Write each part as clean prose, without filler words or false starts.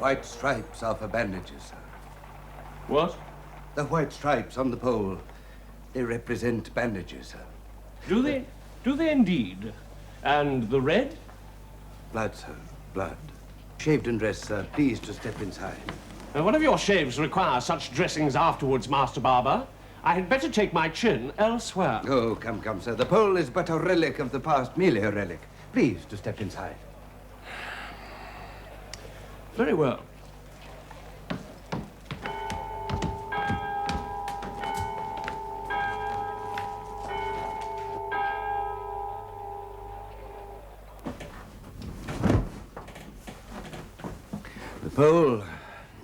white stripes are for bandages, sir. What? The white stripes on the pole, they represent bandages, sir. Do they? Do they indeed? And the red? Blood, sir, blood. Shaved and dressed, sir. Please to step inside. Now, one of your shaves requires such dressings afterwards, Master Barber. I had better take my chin elsewhere. Oh, come, come, sir. The pole is but a relic of the past, merely a relic. Please to step inside. Very well. The pole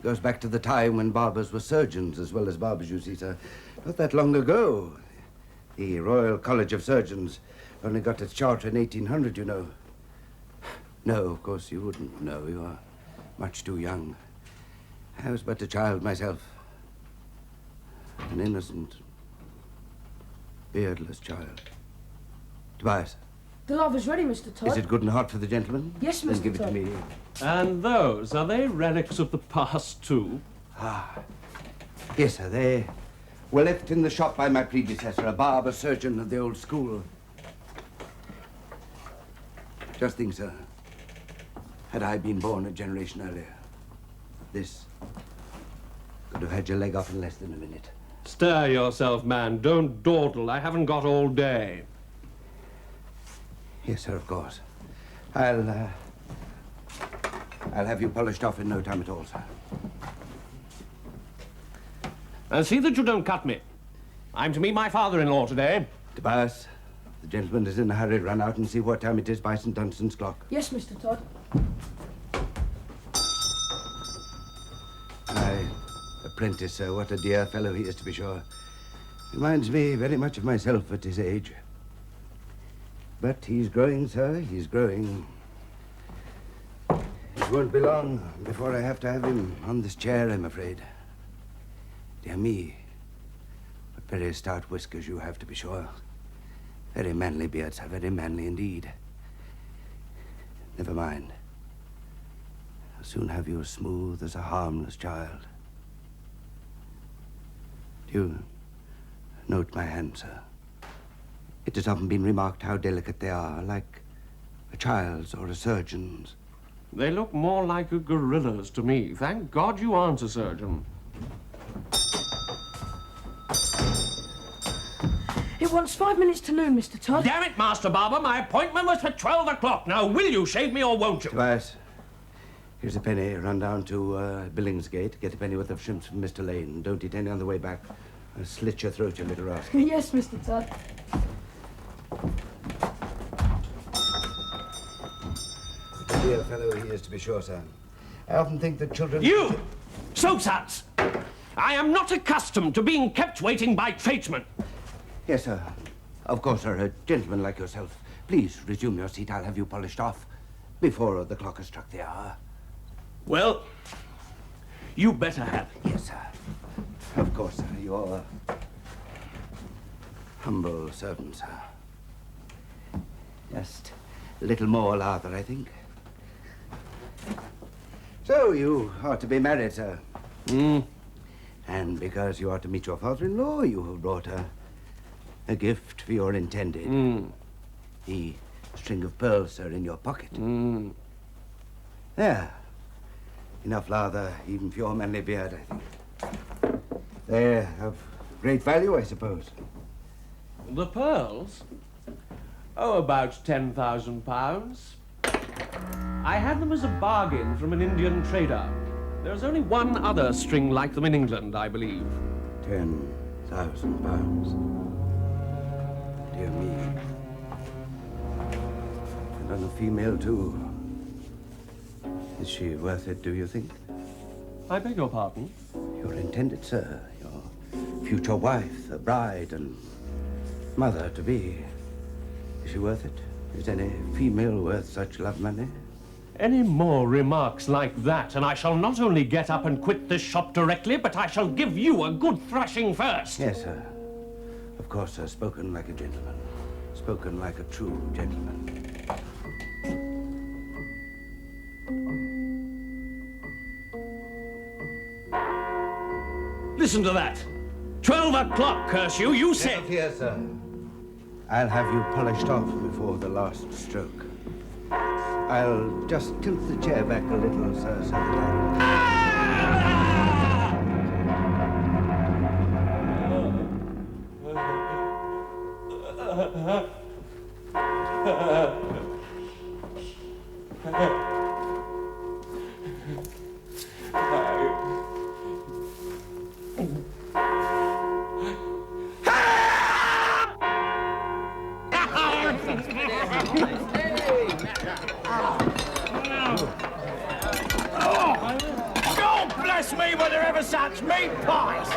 goes back to the time when barbers were surgeons as well as barbers, you see, sir. Not that long ago. The Royal College of Surgeons only got its charter in 1800, you know. No, of course, you wouldn't know. You are much too young. I was but a child myself. An innocent, beardless child. Tobias. The lava's ready, Mr. Todd. Is it good and hot for the gentleman? Yes, Mr. Then give Todd. it to me. And those, are they relics of the past, too? Ah. Yes, sir. They were left in the shop by my predecessor, a barber surgeon of the old school. Just think, sir. Had I been born a generation earlier, this could have had your leg off in less than a minute. Stir yourself, man. Don't dawdle. I haven't got all day. Yes, sir, of course. I'll have you polished off in no time at all, sir. And see that you don't cut me. I'm to meet my father-in-law today. Tobias, the gentleman is in a hurry. Run out and see what time it is by St. Dunstan's clock. Yes, Mr. Todd. My apprentice, sir, what a dear fellow he is, to be sure. Reminds me very much of myself at his age. But he's growing, sir, he's growing. It won't be long before I have to have him on this chair, I'm afraid. Dear me, what very stout whiskers you have, to be sure. Very manly beard, sir, very manly indeed. Never mind. I'll soon have you as smooth as a harmless child. Do you note my hand, sir? It has often been remarked how delicate they are, like a child's or a surgeon's. They look more like a gorilla's to me. Thank God you aren't a surgeon. It wants 5 minutes to noon, Mr. Todd. Damn it, Master Barber, my appointment was for 12 o'clock. Now, will you shave me or won't you? Tobias, here's a penny. Run down to Billingsgate. Get a pennyworth of shrimps from Mr. Lane. Don't eat any on the way back. I'll slit your throat, you little rascal. Yes, Mr. Todd. What a dear fellow he is, to be sure, sir. I often think that children... You! Soapsuds! I am not accustomed to being kept waiting by tradesmen. Yes, sir. Of course, sir. A gentleman like yourself. Please resume your seat. I'll have you polished off before the clock has struck the hour. Well, you better have it. Yes, sir. Of course, sir. Your humble servant, sir. Just a little more lather, I think. So, you ought to be married, sir. And because you are to meet your father-in-law, you have brought a gift for your intended. The string of pearls, sir, in your pocket. There. Enough lather, even for your manly beard, I think. They're of great value, I suppose. The pearls? Oh, about £10,000. I had them as a bargain from an Indian trader. There's only one other string like them in England, I believe. £10,000. Dear me. And on a female, too. Is she worth it, do you think? I beg your pardon? Your intended, sir. Your future wife, the bride and mother-to-be. Is she worth it? Is any female worth such love money? Any more remarks like that, and I shall not only get up and quit this shop directly, but I shall give you a good thrashing first. Yes, sir. Of course, sir. Spoken like a gentleman. Spoken like a true gentleman. Listen to that. 12 o'clock, curse you. You said... Never fear, sir. I'll have you polished off before the last stroke. I'll just tilt the chair back a little, sir, so that God bless me, were there ever such meat pies?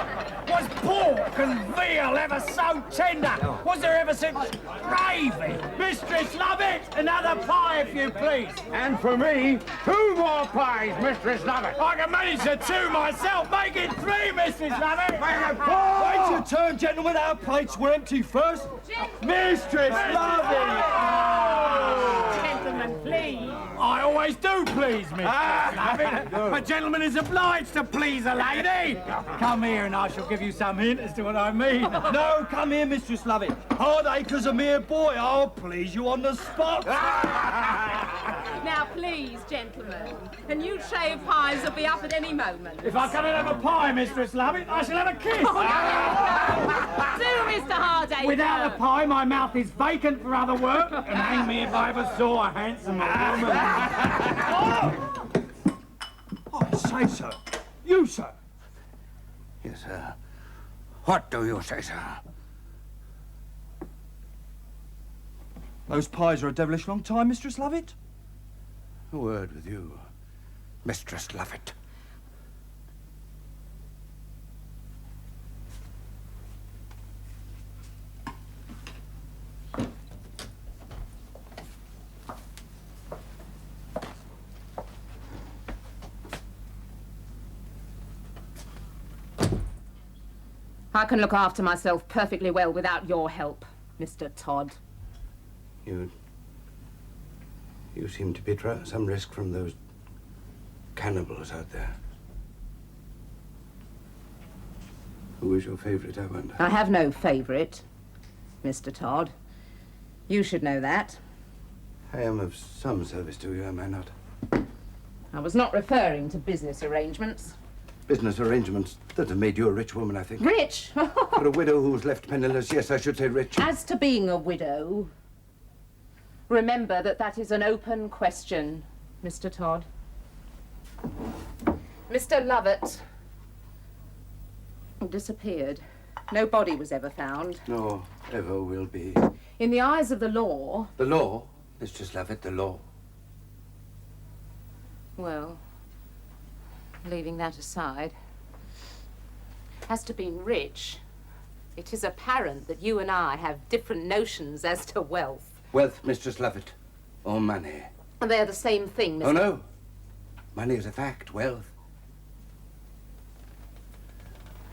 Was pork and veal ever so tender? Was there ever such gravy? Mistress Lovett, another pie if you please. And for me, 2 more pies, Mistress Lovett. I can manage the 2 myself. Make it 3, Mistress Lovett. Wait your turn, gentlemen. Our plates were empty first. Mistress Lovett. Gentlemen, please. I always do please, Mistress Lovett. A gentleman is obliged to please a lady. Come here and I shall give you some hint as to what I mean. No, come here, Mistress Lovett. Hardacre's a mere boy. I'll please you on the spot. Now, please, gentlemen, the new tray of pies will be up at any moment. If I come and have a pie, Mistress Lovett, I shall have a kiss. Do, Mr. Hardacre. Without a pie, my mouth is vacant for other work, and hang me if I ever saw a handsomer woman. I say, sir. You, sir. Yes, sir. What do you say, sir? Those pies are a devilish long time, Mistress Lovett. A word with you, Mistress Lovett. I can look after myself perfectly well without your help, Mr. Todd. You seem to be at some risk from those cannibals out there. Who is your favorite, I wonder? I have no favorite, Mr. Todd. You should know that. I am of some service to you, am I not? I was not referring to business arrangements. Business arrangements that have made you a rich woman, I think. Rich? For a widow who's left penniless, yes, I should say rich. As to being a widow, remember that is an open question, Mr. Todd. Mr. Lovett disappeared. No body was ever found. No, ever will be. In the eyes of the law... The law? Mistress Lovett, the law. Well, leaving that aside, as to being rich, it is apparent that you and I have different notions as to wealth. Wealth, Mistress Lovett, or money? And they're the same thing, Mr. Oh, no. Money is a fact. Wealth.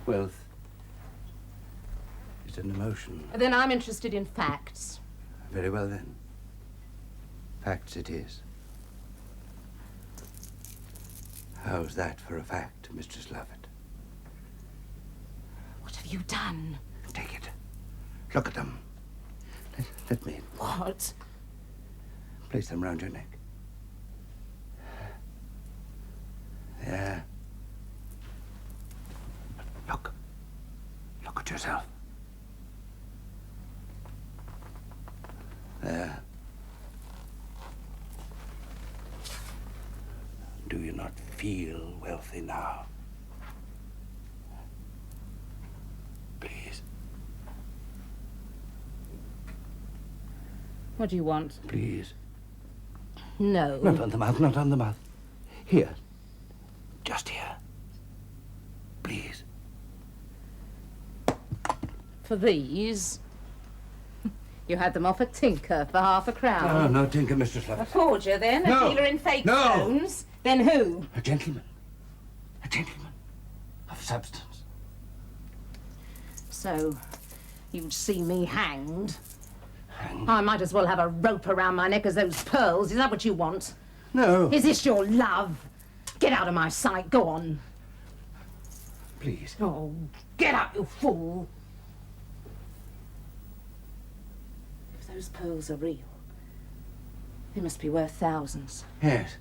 Wealth is an emotion. Then I'm interested in facts. Very well, then. Facts it is. How's that for a fact, Mistress Lovett? What have you done? Take it. Look at them. Let me What? place them round your neck. There. Look. Look at yourself. There. Do you not feel wealthy now? Please. What do you want? Please. No. Not on the mouth, not on the mouth. Here. Just here. Please. For these? You had them off a tinker for half a crown. Oh, no, Tinker, Mistress A Lovett. forger, then? No. A dealer in fake No. stones? Then who? A gentleman. A gentleman. Of substance. So, you'd see me hanged? Hanged? I might as well have a rope around my neck as those pearls. Is that what you want? No. Is this your love? Get out of my sight. Go on. please. Oh, get up, you fool! If those pearls are real, they must be worth thousands. Yes.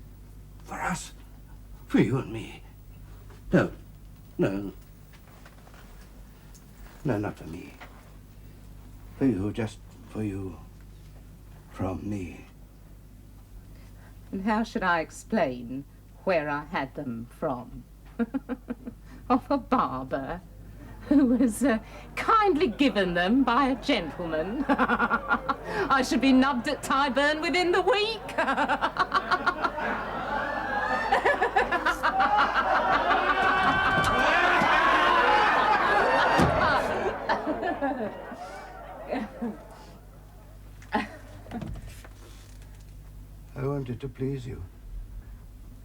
For us. For you and me. No. No. No, not for me. For you, just for you. From me. And how should I explain where I had them from? Of a barber who was kindly given them by a gentleman. I should be nubbed at Tyburn within the week. I wanted to please you.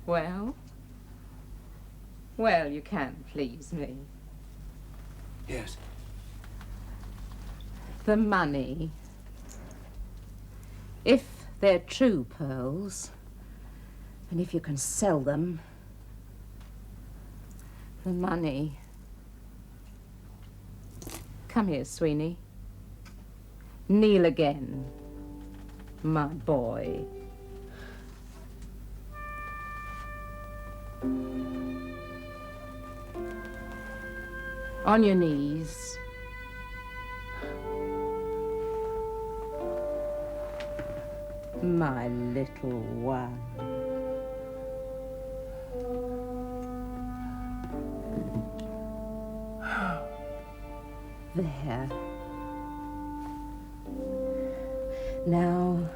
Well? Well, you can please me. Yes. The money. If they're true pearls, and if you can sell them, the money. Come here, Sweeney. Kneel again, my boy. On your knees. My little one. There. Now,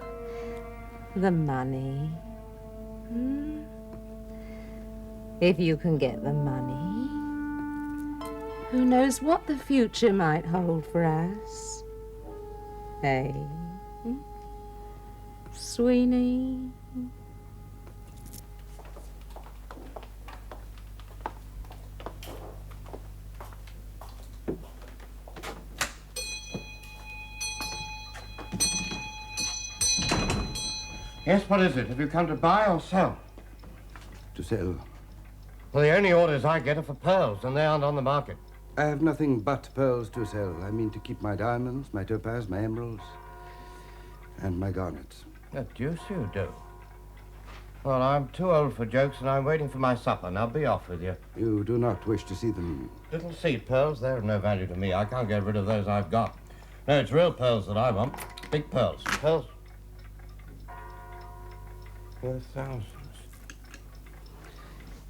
the money. If you can get the money, who knows what the future might hold for us? Hey? Sweeney? Yes, what is it? Have you come to buy or sell? To sell. Well, the only orders I get are for pearls, and they aren't on the market. I have nothing but pearls to sell. I mean to keep my diamonds, my topaz, my emeralds, and my garnets. The deuce you do. Well, I'm too old for jokes, and I'm waiting for my supper. Now, be off with you. You do not wish to see them? Little seed pearls, they're of no value to me. I can't get rid of those I've got. No, it's real pearls that I want. Big pearls. Pearls. Worth thousands.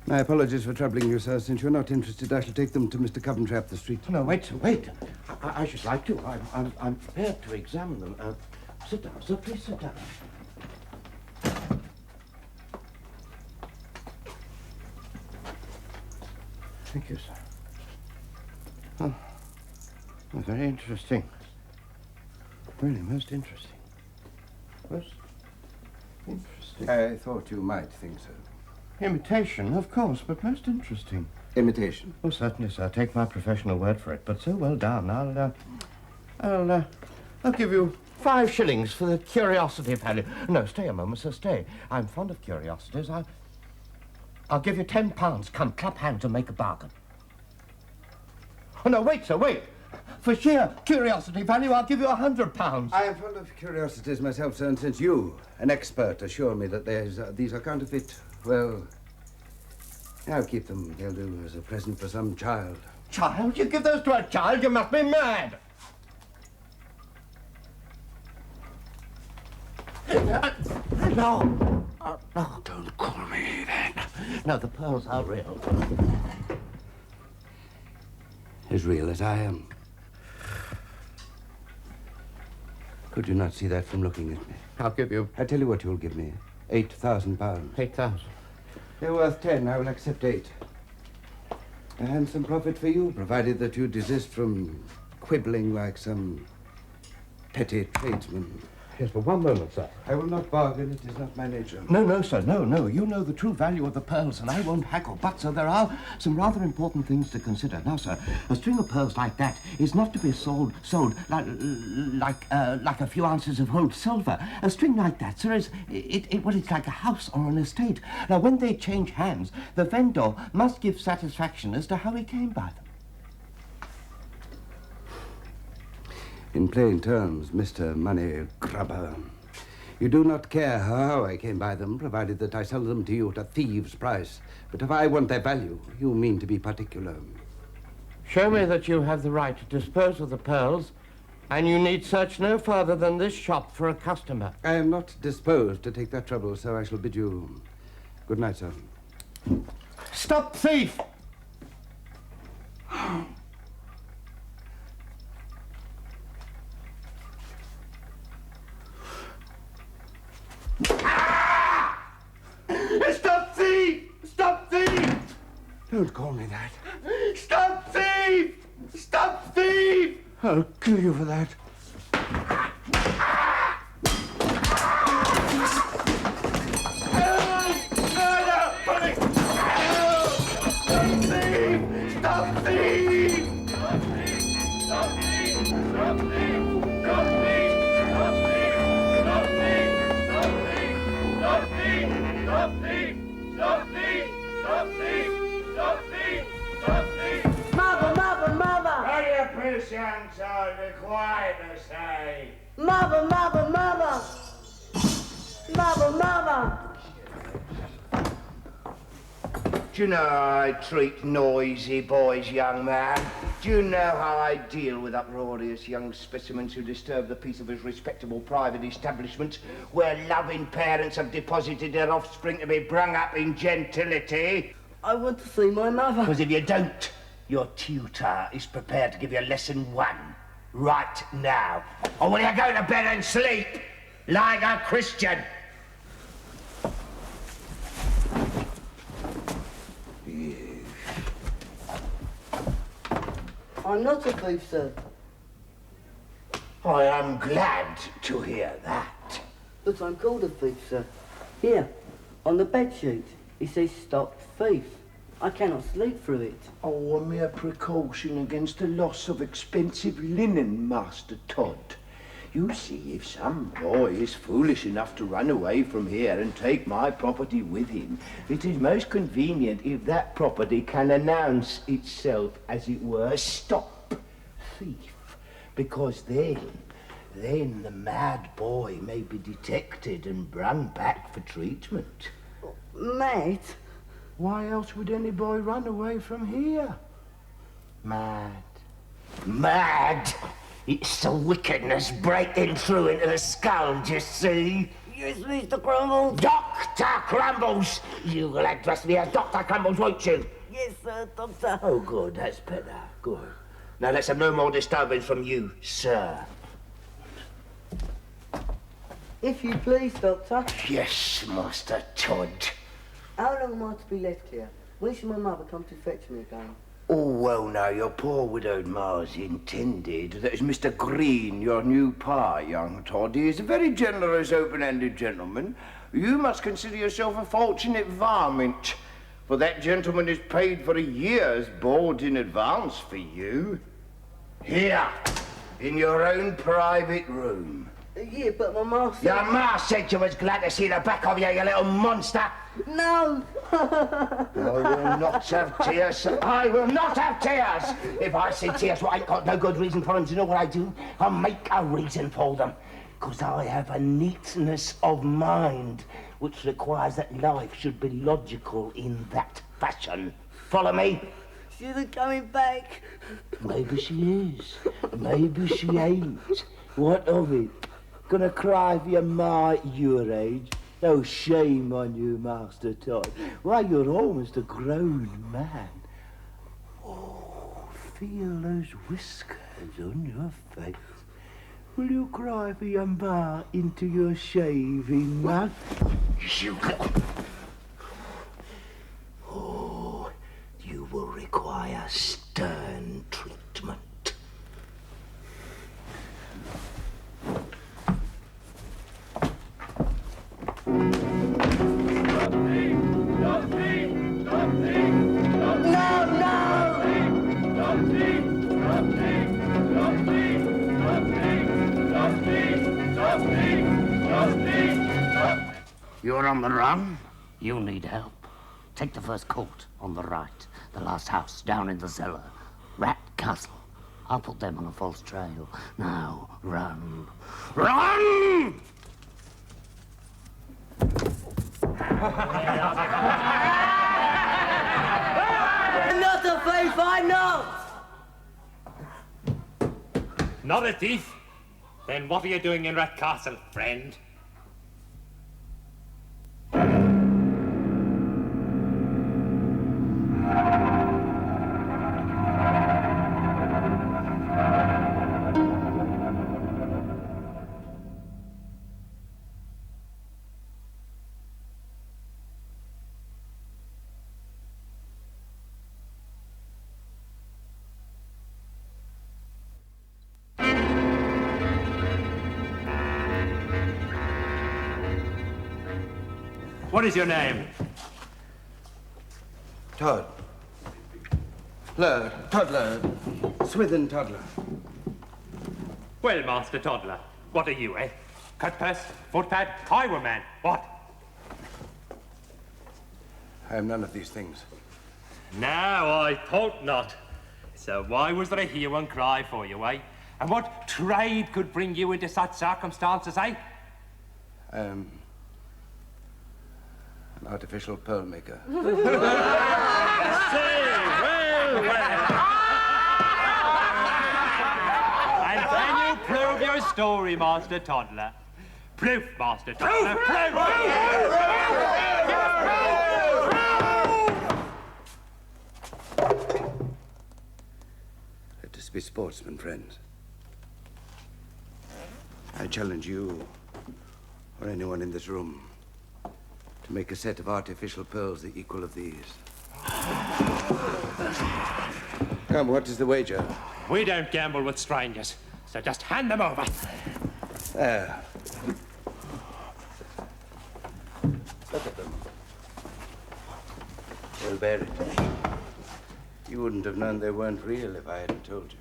My apologies for troubling you, sir. Since you're not interested, I shall take them to Mr. Coventry up the street. No, wait, sir, wait. I should like to. I'm prepared to examine them. Sit down, sir. Please sit down. Thank you, sir. Oh, well, very interesting. Really, most interesting. Most interesting. I thought you might think so. Imitation, of course, but most interesting. Imitation? Oh, certainly, sir. Take my professional word for it. But so well done. I'll give you 5 shillings for the curiosity value. No, stay a moment, sir. Stay. I'm fond of curiosities. I'll give you £10. Come, clap hands and make a bargain. Oh, no, wait, sir, wait. For sheer curiosity value, I'll give you £100. I am fond of curiosities myself, sir, and since you, an expert, assure me that these are counterfeit, well, I'll keep them. They'll do as a present for some child. Child? You give those to a child? You must be mad. No. No. Don't call me that. No, the pearls are real. As real as I am. Could you not see that from looking at me? I'll give you... I tell you what you'll give me. £8,000. 8,000. They're worth 10. I will accept 8. A handsome profit for you, provided that you desist from quibbling like some petty tradesman. Yes, but one moment, sir. I will not bargain. It is not my nature. No, sir, no. You know the true value of the pearls, and I won't haggle. But, sir, there are some rather important things to consider. Now, sir, a string of pearls like that is not to be sold like a few ounces of whole silver. A string like that, sir, it's like a house or an estate. Now, when they change hands, the vendor must give satisfaction as to how he came by them. In plain terms, Mr. Money Grubber, you do not care how I came by them, provided that I sell them to you at a thief's price. But if I want their value, you mean to be particular. Show me that you have the right to dispose of the pearls, and you need search no further than this shop for a customer. I am not disposed to take that trouble, so I shall bid you good night, sir. Stop thief! Stop thief! Stop thief! Don't call me that. Stop thief! Stop thief! I'll kill you for that. Young child, be quiet, I say. Mother! Do you know how I treat noisy boys, young man? Do you know how I deal with uproarious young specimens who disturb the peace of his respectable private establishment, where loving parents have deposited their offspring to be brung up in gentility? I want to see my mother. Because if you don't, your tutor is prepared to give you lesson 1 right now. Or will you go to bed and sleep like a Christian? I'm not a thief, sir. I am glad to hear that. But I'm called a thief, sir. Here, on the bedsheet, it says stop thief. I cannot sleep through it. Oh, a mere precaution against the loss of expensive linen, Master Todd. You see, if some boy is foolish enough to run away from here and take my property with him, it is most convenient if that property can announce itself, as it were, stop thief. Because then the mad boy may be detected and brung back for treatment. Mad? Why else would any boy run away from here? Mad. Mad? It's the wickedness breaking through into the skull, do you see? Yes, Mr. Crumbles. Dr. Crumbles! You will address me as Dr. Crumbles, won't you? Yes, sir, Doctor. Oh, good, that's better. Good. Now let's have no more disturbance from you, sir. If you please, Doctor. Yes, Master Todd. How long am I to be left here? When shall my mother come to fetch me again? Oh, well, now, your poor widowed ma's intended that is Mr. Green, your new pa, young Todd. He is a very generous, open-handed gentleman. You must consider yourself a fortunate varmint, for that gentleman is paid for a year's board in advance for you. Here, in your own private room. Yeah, but my ma said... Your ma said you was glad to see the back of you, you little monster. No! I will not have tears. I will not have tears. If I see tears, well, I ain't got no good reason for them. Do you know what I do? I make a reason for them. Because I have a neatness of mind which requires that life should be logical in that fashion. Follow me? She isn't coming back. Maybe she is. Maybe she ain't. What of it? Gonna cry for your ma at your age? No shame on you, Master Todd. Why, you're almost a grown man. Oh, feel those whiskers on your face. Will you cry for your ma into your shaving mug? You little... Oh, you will require stern treatment. You're on the run. You'll need help. Take the first court on the right. The last house down in the cellar. Rat Castle. I'll put them on a false trail. Now, run. Run! I'm not a thief, I'm not! Not a thief? Then what are you doing in Rat Castle, friend? What is your name? Todd. Toddler. Swithin Toddler. Well, Master Toddler, what are you, eh? Cutpurse, footpad, highwayman, what? I am none of these things. Now, I thought not. So why was there a hue and cry for you, eh? And what trade could bring you into such circumstances, eh? An artificial pearl maker. Say, well. And can you prove your story, Master Toddler? Proof, Master Toddler, proof! Let us be sportsmen, friends. I challenge you, or anyone in this room, to make a set of artificial pearls the equal of these. Come, what is the wager? We don't gamble with strangers, so just hand them over. There. Look at them. Well, bear it. You wouldn't have known they weren't real if I hadn't told you.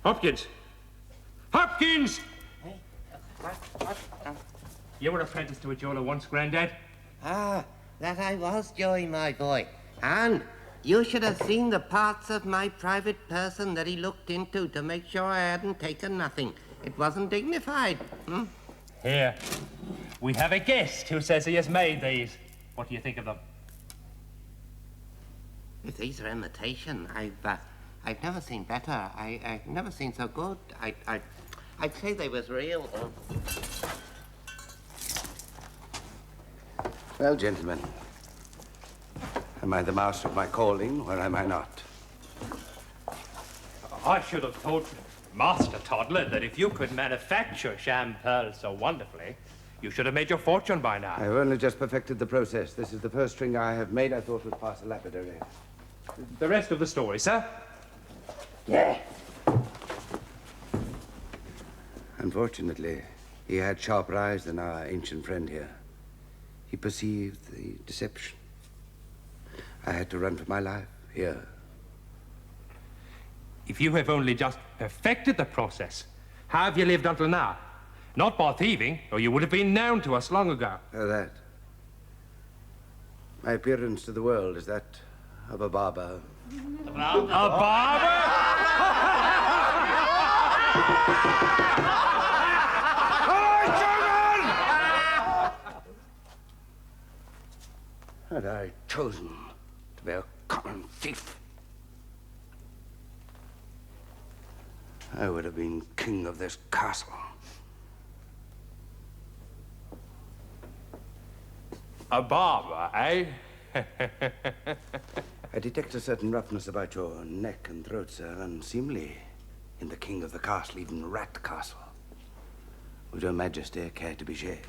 Hopkins! Hopkins! What? You were apprenticed to a jeweler once, Grandad? Ah, that I was, Joey, my boy. And you should have seen the parts of my private person that he looked into to make sure I hadn't taken nothing. It wasn't dignified. Here. We have a guest who says he has made these. What do you think of them? If these are imitation, I've never seen better. I've never seen so good. I'd say they was real. Well, gentlemen, am I the master of my calling, or am I not? I should have thought, Master Toddler, that if you could manufacture sham pearls so wonderfully, you should have made your fortune by now. I've only just perfected the process. This is the first string I have made I thought would pass a lapidary. The rest of the story, sir? Yeah. Unfortunately, he had sharper eyes than our ancient friend here. He perceived the deception. I had to run for my life here. If you have only just perfected the process, how have you lived until now? Not by thieving, or you would have been known to us long ago. Oh, that. My appearance to the world is that of a barber. A barber? Had I chosen to be a common thief, I would have been king of this castle. A barber, eh? I detect a certain roughness about your neck and throat, sir, unseemly in the king of the castle, even Rat Castle. Would your majesty care to be shaved?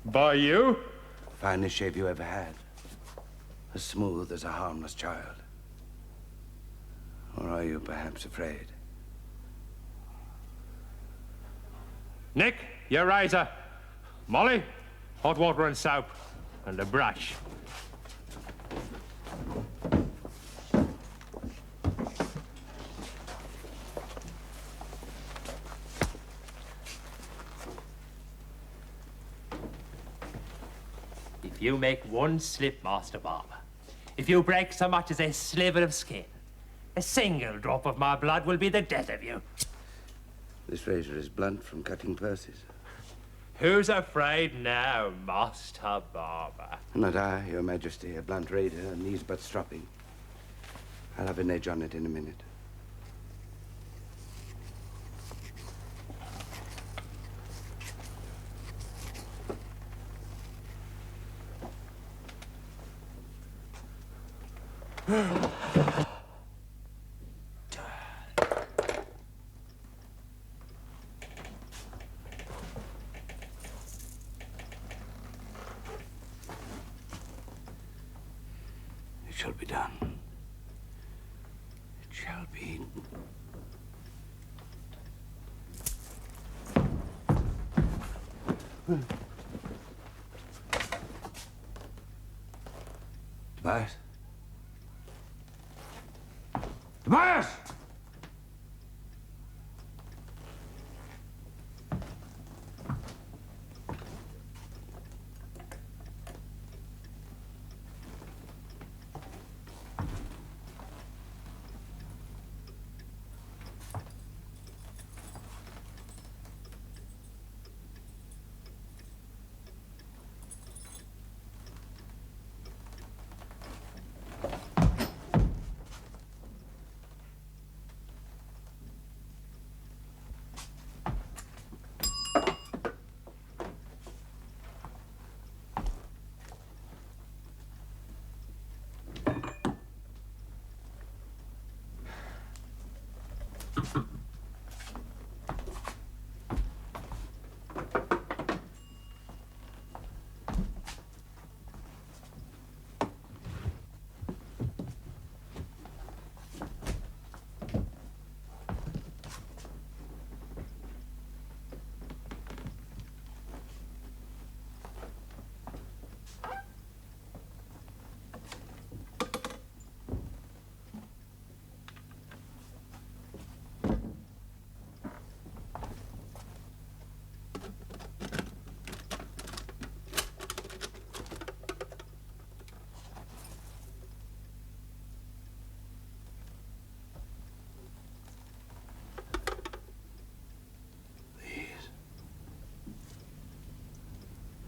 By you? Finest shave you ever had. As smooth as a harmless child. Or are you perhaps afraid? Nick, your razor. Molly, hot water and soap. And a brush. you make one slip, Master Barber, if you break so much as a sliver of skin, a single drop of my blood will be the death of you. This razor is blunt from cutting purses. Who's afraid now, Master Barber? Not I, Your Majesty, a blunt razor, knees but stropping. I'll have an edge on it in a minute. It shall be done. It shall be. Tobias? Tobias!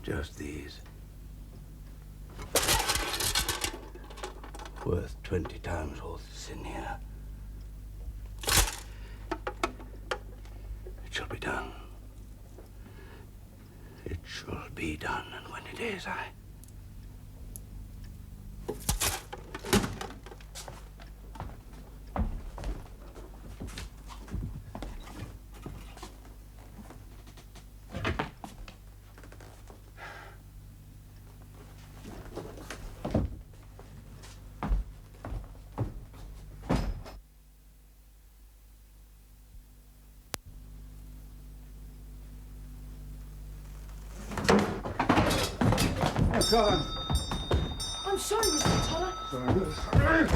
Just these. Worth 20 times all that's in here. It shall be done. It shall be done, and when it is, Collin. I'm sorry, Mr. Todd. Sorry?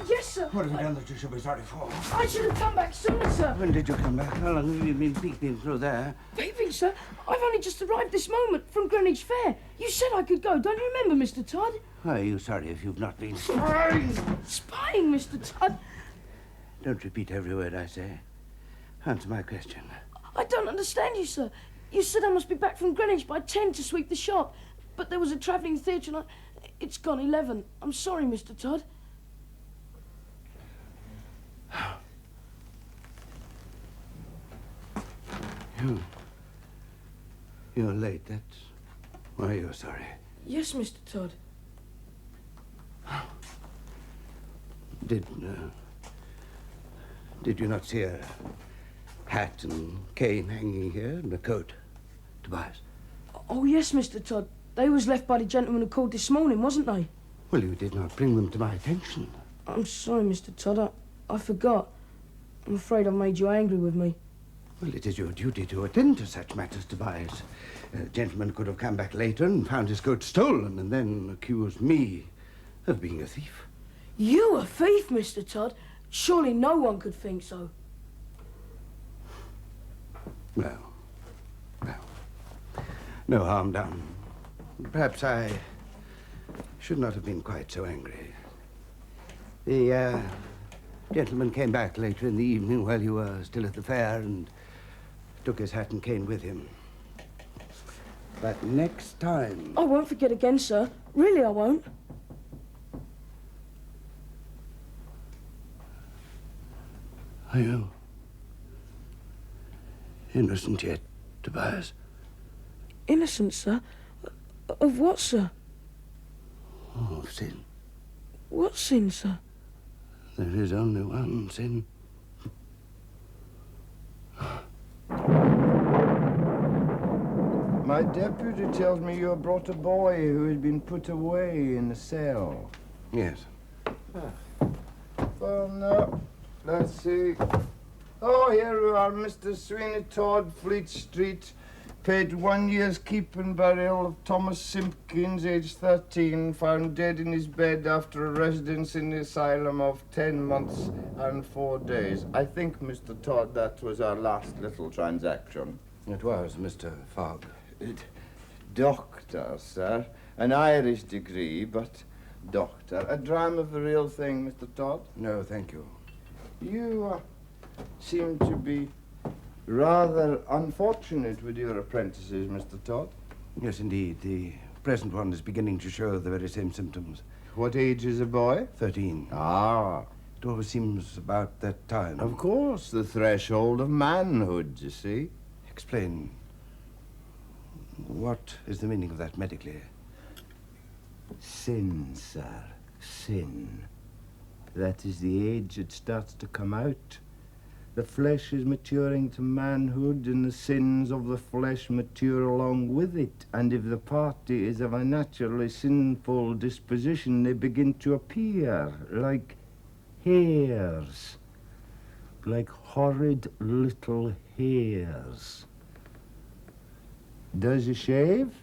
Yes, sir. What have you done that you should be sorry for? I should have come back sooner, sir. When did you come back? How long have you been peeping through there? Peeping, sir? I've only just arrived this moment from Greenwich Fair. You said I could go. Don't you remember, Mr. Todd? Are you sorry if you've not been spying? Spying, Mr. Todd? Don't repeat every word I say. Answer my question. I don't understand you, sir. You said I must be back from Greenwich by 10 to sweep the shop. But there was a travelling theatre and it's gone 11. I'm sorry, Mr. Todd. You're late, that's why you're sorry. Yes, Mr. Todd. Did you not see a hat and cane hanging here and a coat, Tobias? Oh, yes, Mr. Todd. They was left by the gentleman who called this morning, wasn't they? Well, you did not bring them to my attention. I'm sorry, Mr. Todd. I forgot. I'm afraid I've made you angry with me. Well, it is your duty to attend to such matters, Tobias. A gentleman could have come back later and found his coat stolen and then accused me of being a thief. You a thief, Mr. Todd? Surely no one could think so. Well, no harm done. Perhaps I should not have been quite so angry. The gentleman came back later in the evening while you were still at the fair and took his hat and cane with him. But next time... I won't forget again, sir. Really, I won't. Are you innocent yet, Tobias? Innocent, sir? Of what, sir? Oh, of sin. What sin, sir? There is only one sin. My deputy tells me you have brought a boy who has been put away in a cell. Yes. Well, no. Let's see. Oh, here we are, Mr. Sweeney Todd, Fleet Street. Paid 1 year's keep and burial of Thomas Simpkins, age 13, found dead in his bed after a residence in the asylum of 10 months and 4 days. I think, Mr. Todd, that was our last little transaction. It was, Mr. Fogg. Doctor, sir. An Irish degree, but doctor. A dram of the real thing, Mr. Todd? No, thank you. You seem to be rather unfortunate with your apprentices, Mr. Todd. Yes, indeed. The present one is beginning to show the very same symptoms. What age is the boy? 13. Ah. It always seems about that time. Of course, the threshold of manhood, you see. Explain. What is the meaning of that medically? Sin, sir. Sin. That is the age it starts to come out. The flesh is maturing to manhood, and the sins of the flesh mature along with it. And if the party is of a naturally sinful disposition, they begin to appear like hairs, like horrid little hairs. Does he shave?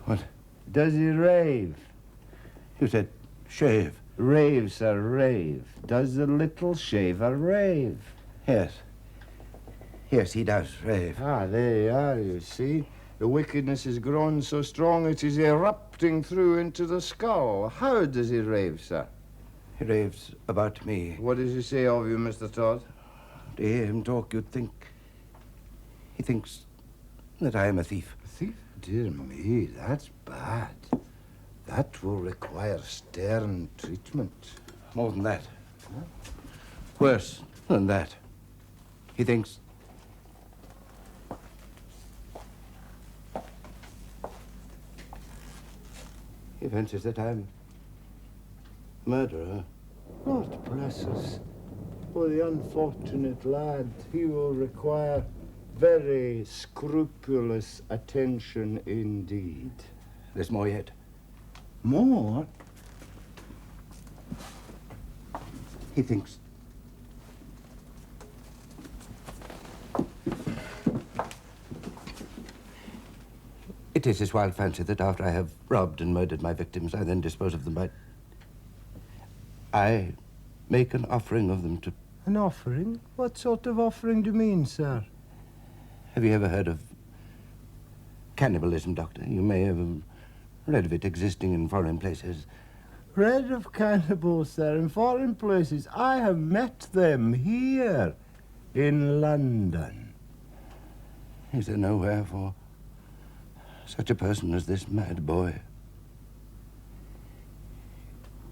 What? Does he rave? You said shave. Rave, sir, rave. Does the little shaver rave? Yes. Yes, he does rave. Ah, there you are, you see. The wickedness has grown so strong it is erupting through into the skull. How does he rave, sir? He raves about me. What does he say of you, Mr. Todd? To hear him talk, you'd think... He thinks that I am a thief. A thief? Dear me, that's bad. That will require stern treatment. More than that. Huh? Worse than that. He thinks... He fancies that I'm a murderer. Lord bless us. For the unfortunate lad, he will require very scrupulous attention indeed. There's more yet. More? He thinks... It is his wild fancy that after I have robbed and murdered my victims, I then dispose of them by... I make an offering of them to... An offering? What sort of offering do you mean, sir? Have you ever heard of cannibalism, Doctor? You may have read of it existing in foreign places. Read of cannibals, sir, in foreign places? I have met them here in London. Is there nowhere for such a person as this mad boy?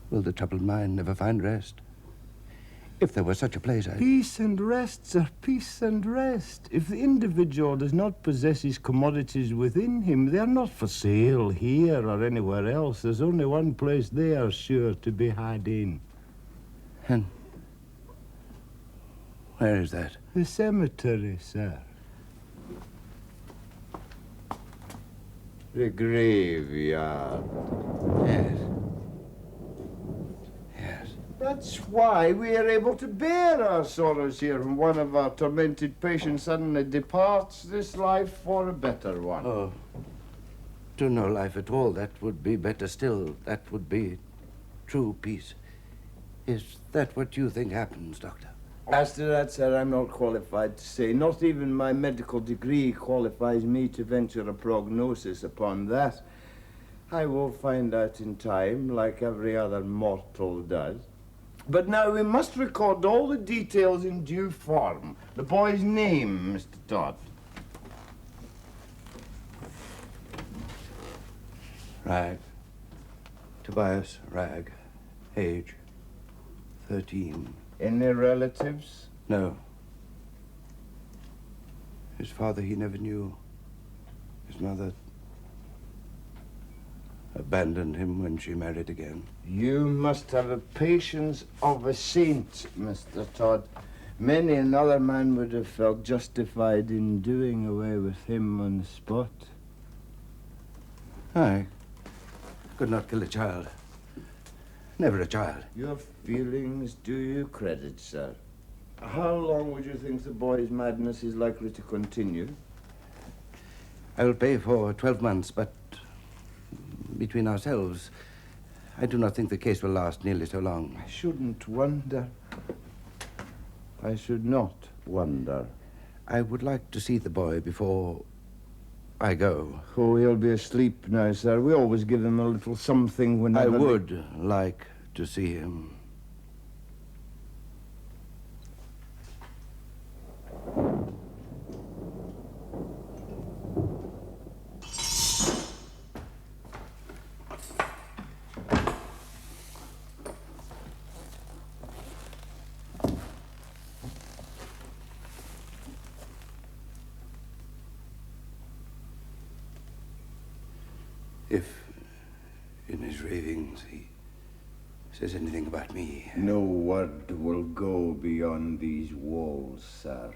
Will the troubled mind never find rest? If there were such a place, I'd... Peace and rest, sir, peace and rest. If the individual does not possess his commodities within him, they are not for sale here or anywhere else. There's only one place they are sure to be had in. And where is that? The cemetery, sir. The graveyard. Yes. Yes. That's why we are able to bear our sorrows here when one of our tormented patients suddenly departs this life for a better one. Oh, to no life at all. That would be better still. That would be true peace. Is that what you think happens, Doctor? As to that, sir, I'm not qualified to say. Not even my medical degree qualifies me to venture a prognosis upon that. I will find out in time, like every other mortal does. But now we must record all the details in due form. The boy's name, Mr. Todd. Rag. Tobias Rag. Age 13. Any relatives? No. His father he never knew. His mother abandoned him when she married again. You must have the patience of a saint, Mr. Todd. Many another man would have felt justified in doing away with him on the spot. I could not kill a child. Never a child. Your feelings do you credit, sir. How long would you think the boy's madness is likely to continue? I will pay for 12 months, but between ourselves, I do not think the case will last nearly so long. I shouldn't wonder. I should not wonder. I would like to see the boy before I go. Oh, he'll be asleep now, sir. We always give him a little something whenever... I would like to see him. If, in his ravings, he says anything about me... No word will go beyond these walls, sir.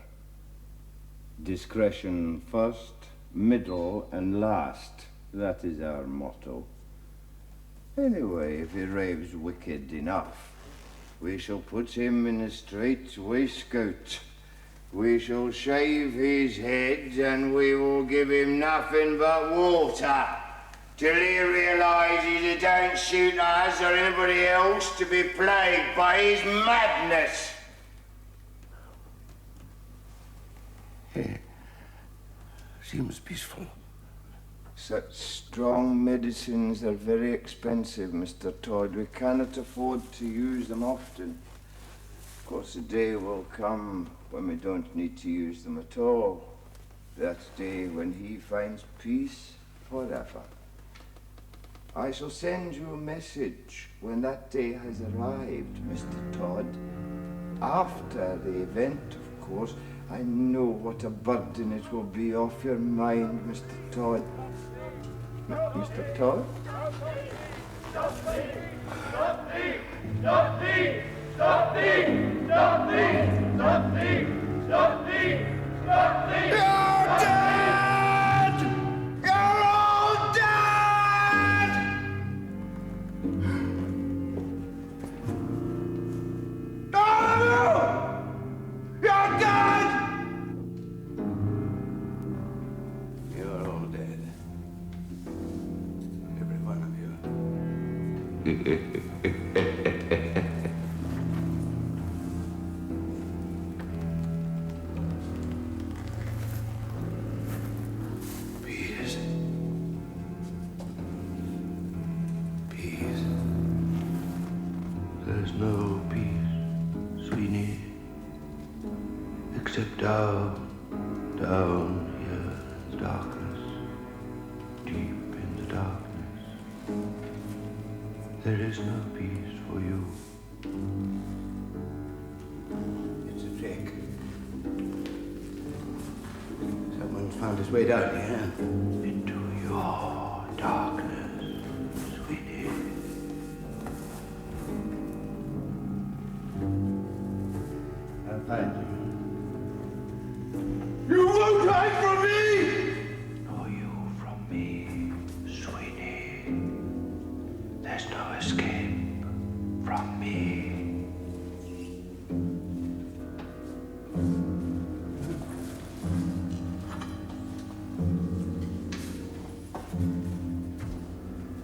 Discretion first, middle, and last. That is our motto. Anyway, if he raves wicked enough, we shall put him in a strait waistcoat. We shall shave his head, and we will give him nothing but water, till he realizes he don't suit us or anybody else to be plagued by his madness. He seems peaceful. Such strong medicines are very expensive, Mr. Todd. We cannot afford to use them often. Of course, a day will come when we don't need to use them at all. That day when he finds peace forever. I shall send you a message when that day has arrived, Mr. Todd. After the event, of course. I know what a burden it will be off your mind, Mr. Todd. Mr. Todd? Stop thief! Stop thief! Stop thief! Stop thief! Stop thief! Stop thief! Stop thief! Stop thief! You're dead! You're all dead! No! You're dead! You're all dead. Every one of you. Peace. Peace. There's no peace, Sweeney, except down here in the darkness, deep in the darkness. There is no peace for you. It's a trick. Someone's found his way down here into your darkness, Sweeney. I'll find you. You won't hide from me! Nor you from me, Sweeney. There's no escape from me.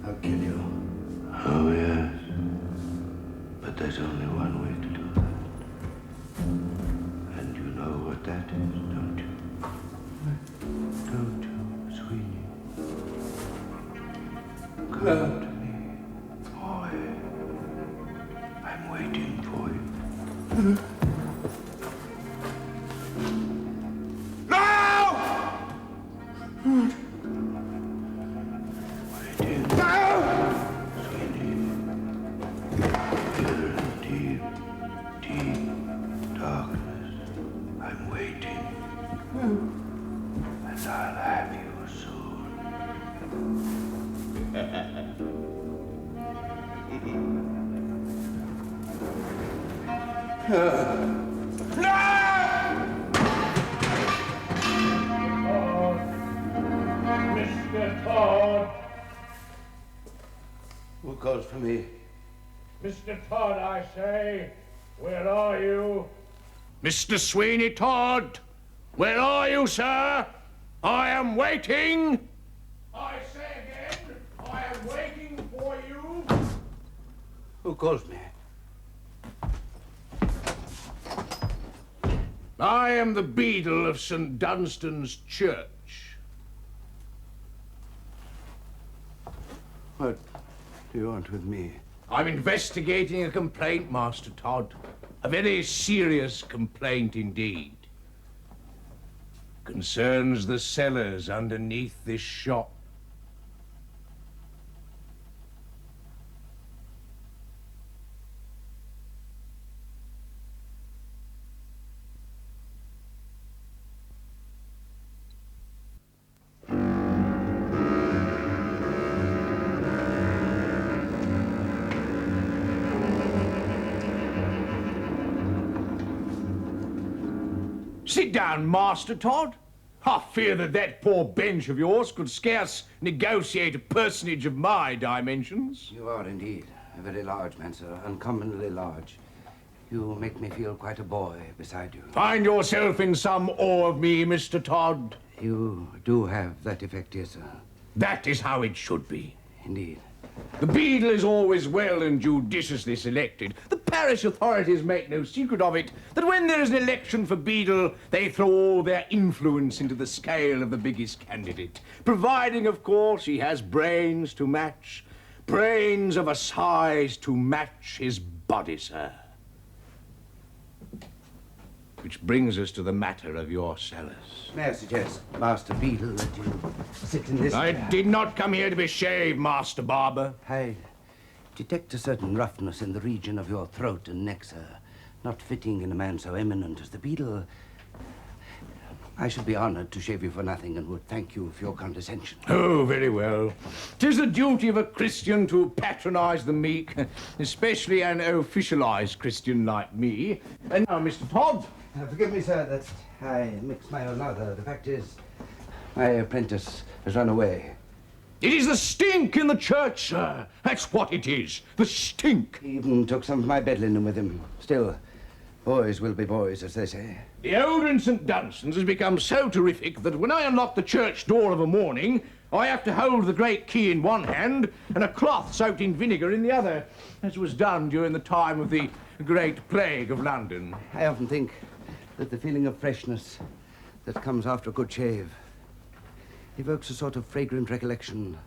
I'll kill you. Oh, yes. But there's only one way to do that. And you know what that is, don't you? Don't you, Sweeney? Come to me, boy. I'm waiting for you. Now! Waiting. Now! Sweeney. Here in deep, deep darkness. I'm waiting. And I'll have you soon. Mr. Todd! Who calls for me? Mr. Todd, I say, where are you? Mr. Sweeney Todd, where are you, sir? I am waiting. I say again, I am waiting for you. Who calls me? I am the beadle of St. Dunstan's Church. What do you want with me? I'm investigating a complaint, Master Todd. A very serious complaint indeed. Concerns the cellars underneath this shop. Sit down, Master Todd. I fear that poor bench of yours could scarce negotiate a personage of my dimensions. You are indeed a very large man, sir. Uncommonly large. You make me feel quite a boy beside you. Find yourself in some awe of me, Mr. Todd. You do have that effect, yes, sir. That is how it should be. Indeed. The beadle is always well and judiciously selected. The parish authorities make no secret of it, that when there is an election for beadle, they throw all their influence into the scale of the biggest candidate, providing, of course, he has brains to match, brains of a size to match his body, sir. Which brings us to the matter of your cellars. May I suggest, Master Beadle, that you sit in this I chair? did not come here to be shaved, Master Barber. I detect a certain roughness in the region of your throat and neck, sir. Not fitting in a man so eminent as the Beadle. I should be honored to shave you for nothing and would thank you for your condescension. Oh, very well. 'Tis the duty of a Christian to patronize the meek, especially an officialized Christian like me. And now, Mr. Todd. Forgive me, sir, that I mixed my own lather. The fact is, my apprentice has run away. It is the stink in the church, sir. That's what it is. The stink. He even took some of my bed linen with him. Still, boys will be boys, as they say. The old in St. Dunstan's has become so terrific that when I unlock the church door of a morning, I have to hold the great key in one hand and a cloth soaked in vinegar in the other, as was done during the time of the Great Plague of London. I often think that the feeling of freshness that comes after a good shave evokes a sort of fragrant recollection.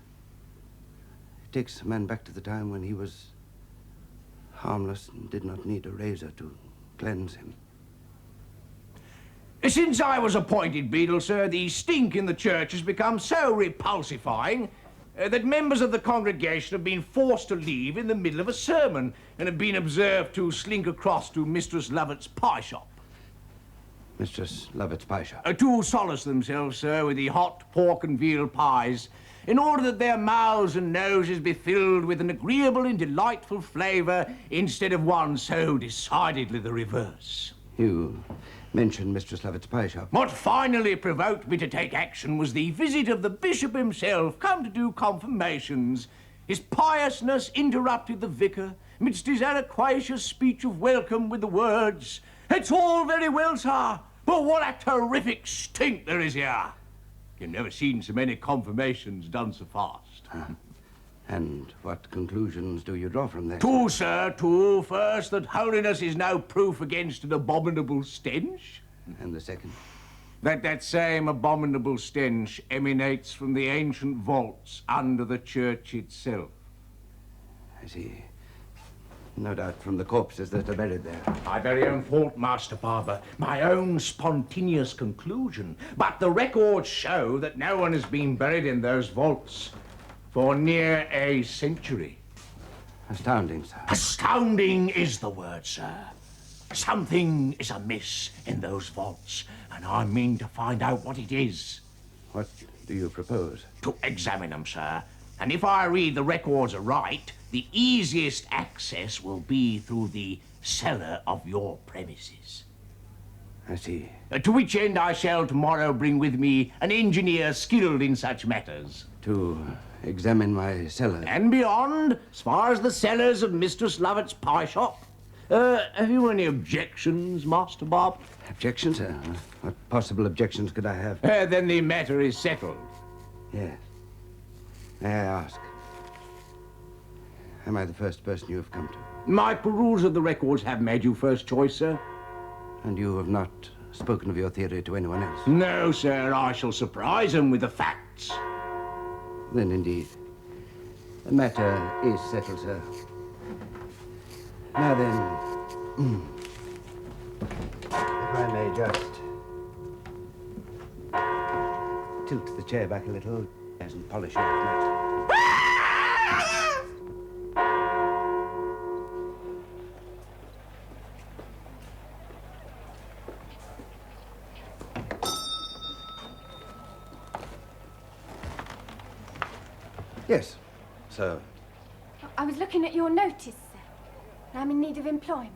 It takes a man back to the time when he was harmless and did not need a razor to cleanse him. Since I was appointed beadle, sir, the stink in the church has become so repulsifying that members of the congregation have been forced to leave in the middle of a sermon and have been observed to slink across to Mistress Lovett's pie shop. Mistress Lovett's pie shop? To solace themselves, sir, with the hot pork and veal pies, in order that their mouths and noses be filled with an agreeable and delightful flavour instead of one so decidedly the reverse. You mentioned Mistress Lovett's pie shop. What finally provoked me to take action was the visit of the bishop himself, come to do confirmations. His piousness interrupted the vicar amidst his loquacious speech of welcome with the words, "It's all very well, sir, but what a terrific stink there is here." You've never seen so many confirmations done so fast. And what conclusions do you draw from this? Two, sir, two. First, that holiness is no proof against an abominable stench. And the second? That same abominable stench emanates from the ancient vaults under the church itself. I see. No doubt from the corpses that are buried there. My very own fault, Master Barber. My own spontaneous conclusion. But the records show that no one has been buried in those vaults for near a century. Astounding, sir. Astounding is the word, sir. Something is amiss in those vaults, and I mean to find out what it is. What do you propose? To examine them, sir. And if I read the records aright, the easiest access will be through the cellar of your premises. I see. To which end I shall tomorrow bring with me an engineer skilled in such matters. To examine my cellar? And beyond, as far as the cellars of Mistress Lovett's pie shop. Have you any objections, Master Barber? Objections, sir? What possible objections could I have? Then the matter is settled. Yes. May I ask? Am I the first person you have come to? My peruse of the records have made you first choice, sir. And you have not spoken of your theory to anyone else? No, sir. I shall surprise them with the facts. Then, indeed, the matter is settled, sir. Now then, if I may just tilt the chair back a little and polish it off nicely. Yes, so I was looking at your notice, sir. I'm in need of employment.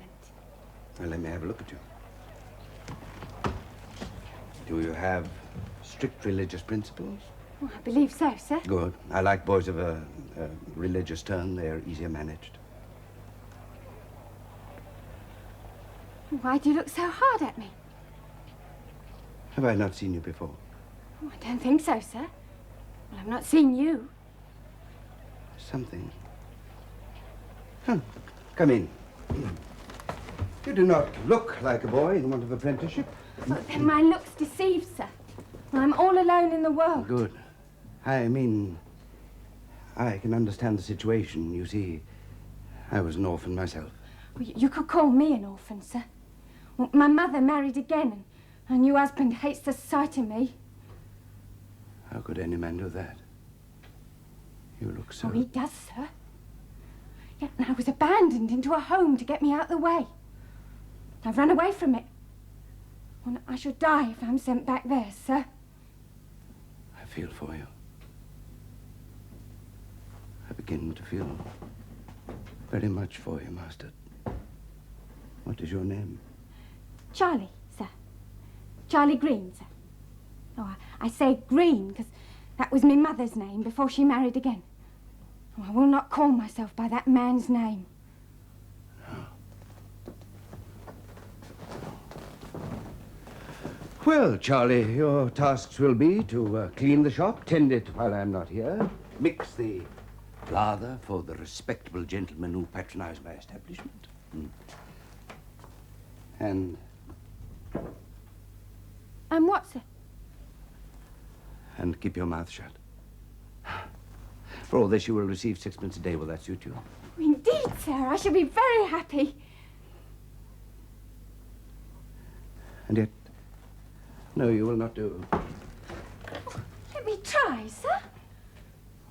well, let me have a look at you. Do you have strict religious principles? Oh, I believe so, sir. Good. I like boys of a religious turn. They are easier managed. Why do you look so hard at me? Have I not seen you before? Oh, I don't think so, sir. Well, I've not seen you. Something. Come in. You do not look like a boy in want of apprenticeship. Well, then my looks deceive, sir. Well, I'm all alone in the world. Good. I mean, I can understand the situation. You see, I was an orphan myself. Well, you could call me an orphan, sir. Well, my mother married again, and her new husband hates the sight of me. How could any man do that? You look so... Oh, he does, sir. Yeah, and I was abandoned into a home to get me out of the way. I've run away from it. Well, I shall die if I'm sent back there, sir. I feel for you. I begin to feel very much for you, Master. What is your name? Charlie, sir. Charlie Green, sir. Oh, I say Green because that was my mother's name before she married again. Oh, I will not call myself by that man's name. Well, Charlie, your tasks will be to clean the shop, tend it while I'm not here, mix the lather for the respectable gentlemen who patronize my establishment. And what, sir? And keep your mouth shut. For all this, you will receive 6 pence a day. Will that suit you? Indeed, sir. I shall be very happy. And yet, no, you will not do. Let me try, sir.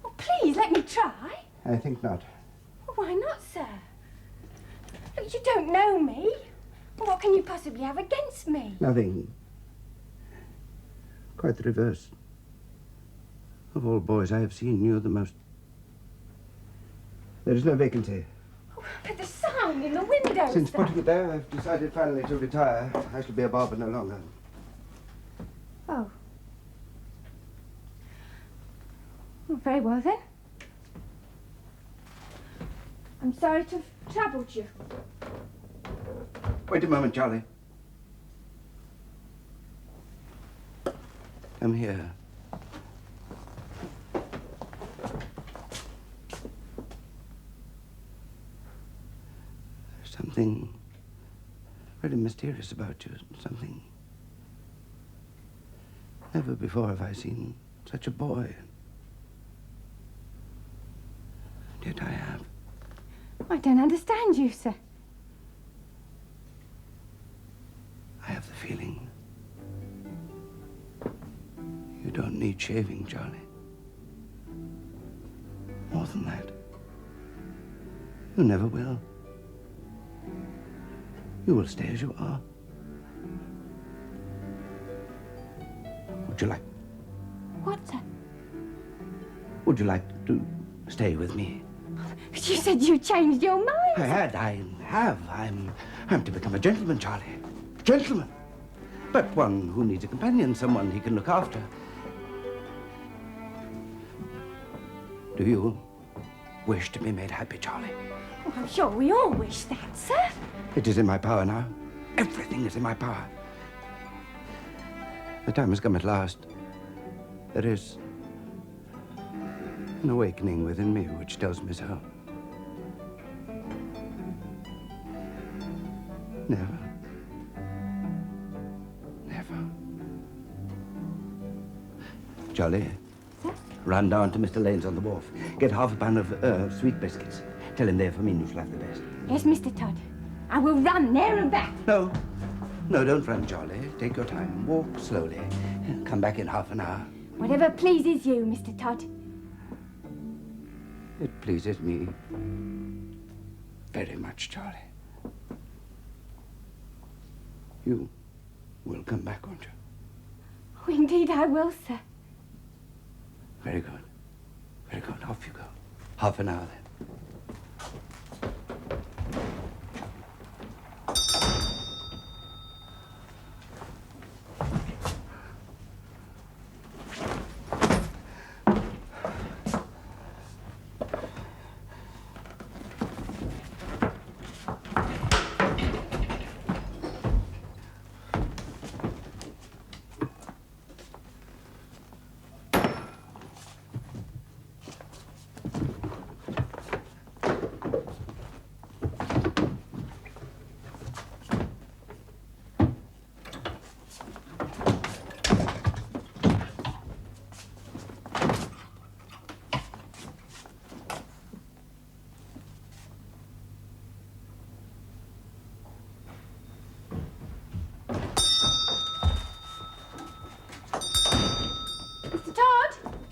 Oh, please, let me try. I think not. Why not, sir? Look, you don't know me. What can you possibly have against me? Nothing. Quite the reverse. Of all boys I have seen, you're the most... There is no vacancy. Oh, but the sign in the window, Since sir. putting it there, I've decided finally to retire. I shall be a barber no longer. Oh. Well, very well, then. I'm sorry to have troubled you. Wait a moment, Charlie. Come here. There's something very mysterious about you. Something Never before have I seen such a boy. Yet I have. I don't understand you, sir. I have the feeling you don't need shaving, Charlie. More than that, you never will. You will stay as you are. Would you like... What, sir? Would you like to stay with me? But you said you changed your mind. I have. I'm to become a gentleman, Charlie. Gentleman. But one who needs a companion, someone he can look after. Do you wish to be made happy, Charlie? Oh, I'm sure we all wish that, sir. It is in my power now. Everything is in my power. The time has come at last. There is an awakening within me which tells me so. Never. Charlie, sir? Run down to Mr. Lane's on the wharf. Get half a pound of sweet biscuits. Tell him they're for me, you shall have the best. Yes, Mr. Todd. I will run there and back. No, don't run, Charlie. Take your time. Walk slowly. Come back in half an hour. Whatever pleases you, Mr. Todd. It pleases me very much, Charlie. You will come back, won't you? Oh, indeed I will, sir. Very good. Very good. Off you go. Half an hour, then.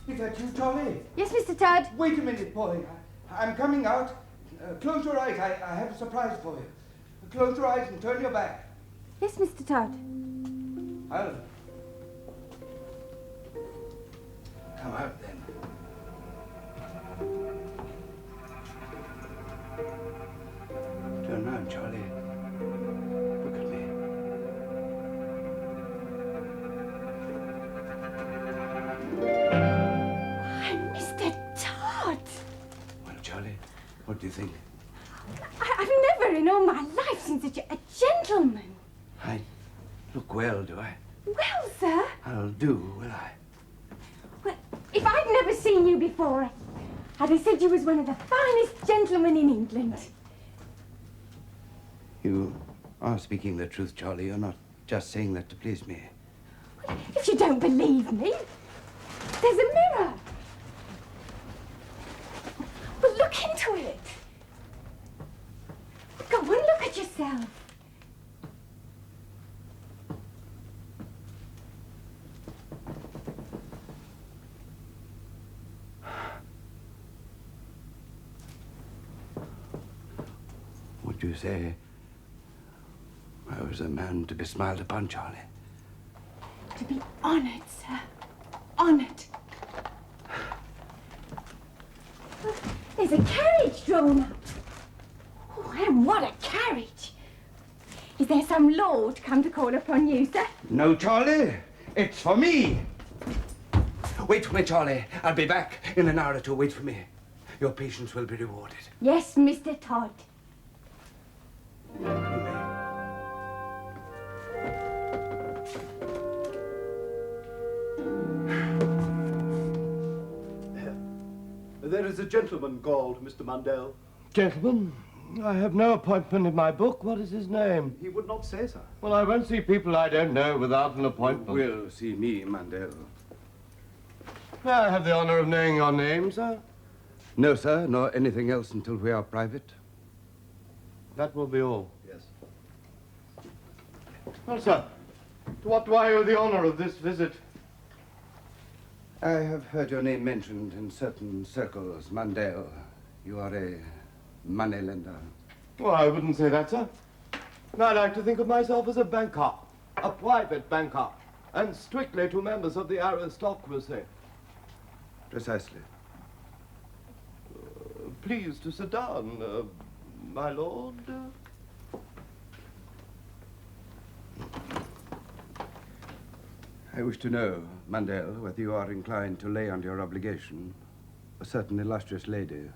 Is that you, Charlie? Yes, Mr. Todd. Wait a minute, boy. I'm coming out. Close your eyes. I have a surprise for you. Close your eyes and turn your back. Yes, Mr. Todd. I'll come out then. Turn round, Charlie. Look at me. What do you think? I've never in all my life seen such a gentleman. I look well, do I? Well, sir. I'll do, will I? Well, if I'd never seen you before, I'd have said you was one of the finest gentlemen in England. You are speaking the truth, Charlie. You're not just saying that to please me. Well, if you don't believe me, there's a mirror. Well, look into it. Go on, look at yourself. Would you say I was a man to be smiled upon, Charlie? To be honoured, sir. Honoured. There's a carriage drawn up. Oh, and what a carriage. Is there some lord come to call upon you, sir? No, Charlie. It's for me. Wait for me, Charlie. I'll be back in an hour or two. Wait for me. Your patience will be rewarded. Yes, Mr. Todd. There is a gentleman called Mr. Mundell. Gentlemen, I have no appointment in my book. What is his name? He would not say, sir. Well, I won't see people I don't know without an appointment. Will see me, Mandel. May I have the honor of knowing your name, sir? No, sir, nor anything else until we are private. That will be all. Yes. Well, sir, to what do I owe the honor of this visit? I have heard your name mentioned in certain circles, Mandel. You are a moneylender. Well, I wouldn't say that, sir. I like to think of myself as a banker, a private banker, and strictly to members of the aristocracy. Precisely. Please to sit down, my lord. I wish to know, Mandel, whether you are inclined to lay on your obligation a certain illustrious lady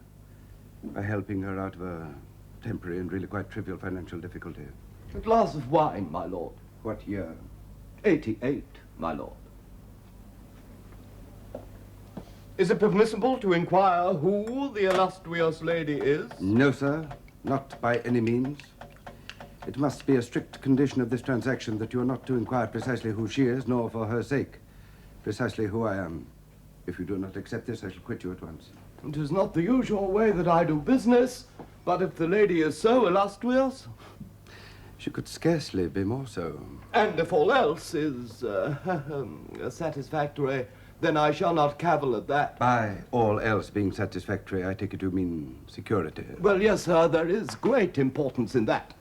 by helping her out of a temporary and really quite trivial financial difficulty. A glass of wine, my lord. What year? 88, my lord. Is it permissible to inquire who the illustrious lady is? No, sir, not by any means. It must be a strict condition of this transaction that you are not to inquire precisely who she is, nor for her sake, precisely who I am. If you do not accept this, I shall quit you at once. It is not the usual way that I do business, but if the lady is so illustrious... She could scarcely be more so. And if all else is satisfactory, then I shall not cavil at that. By all else being satisfactory, I take it you mean security. Well, yes, sir, there is great importance in that.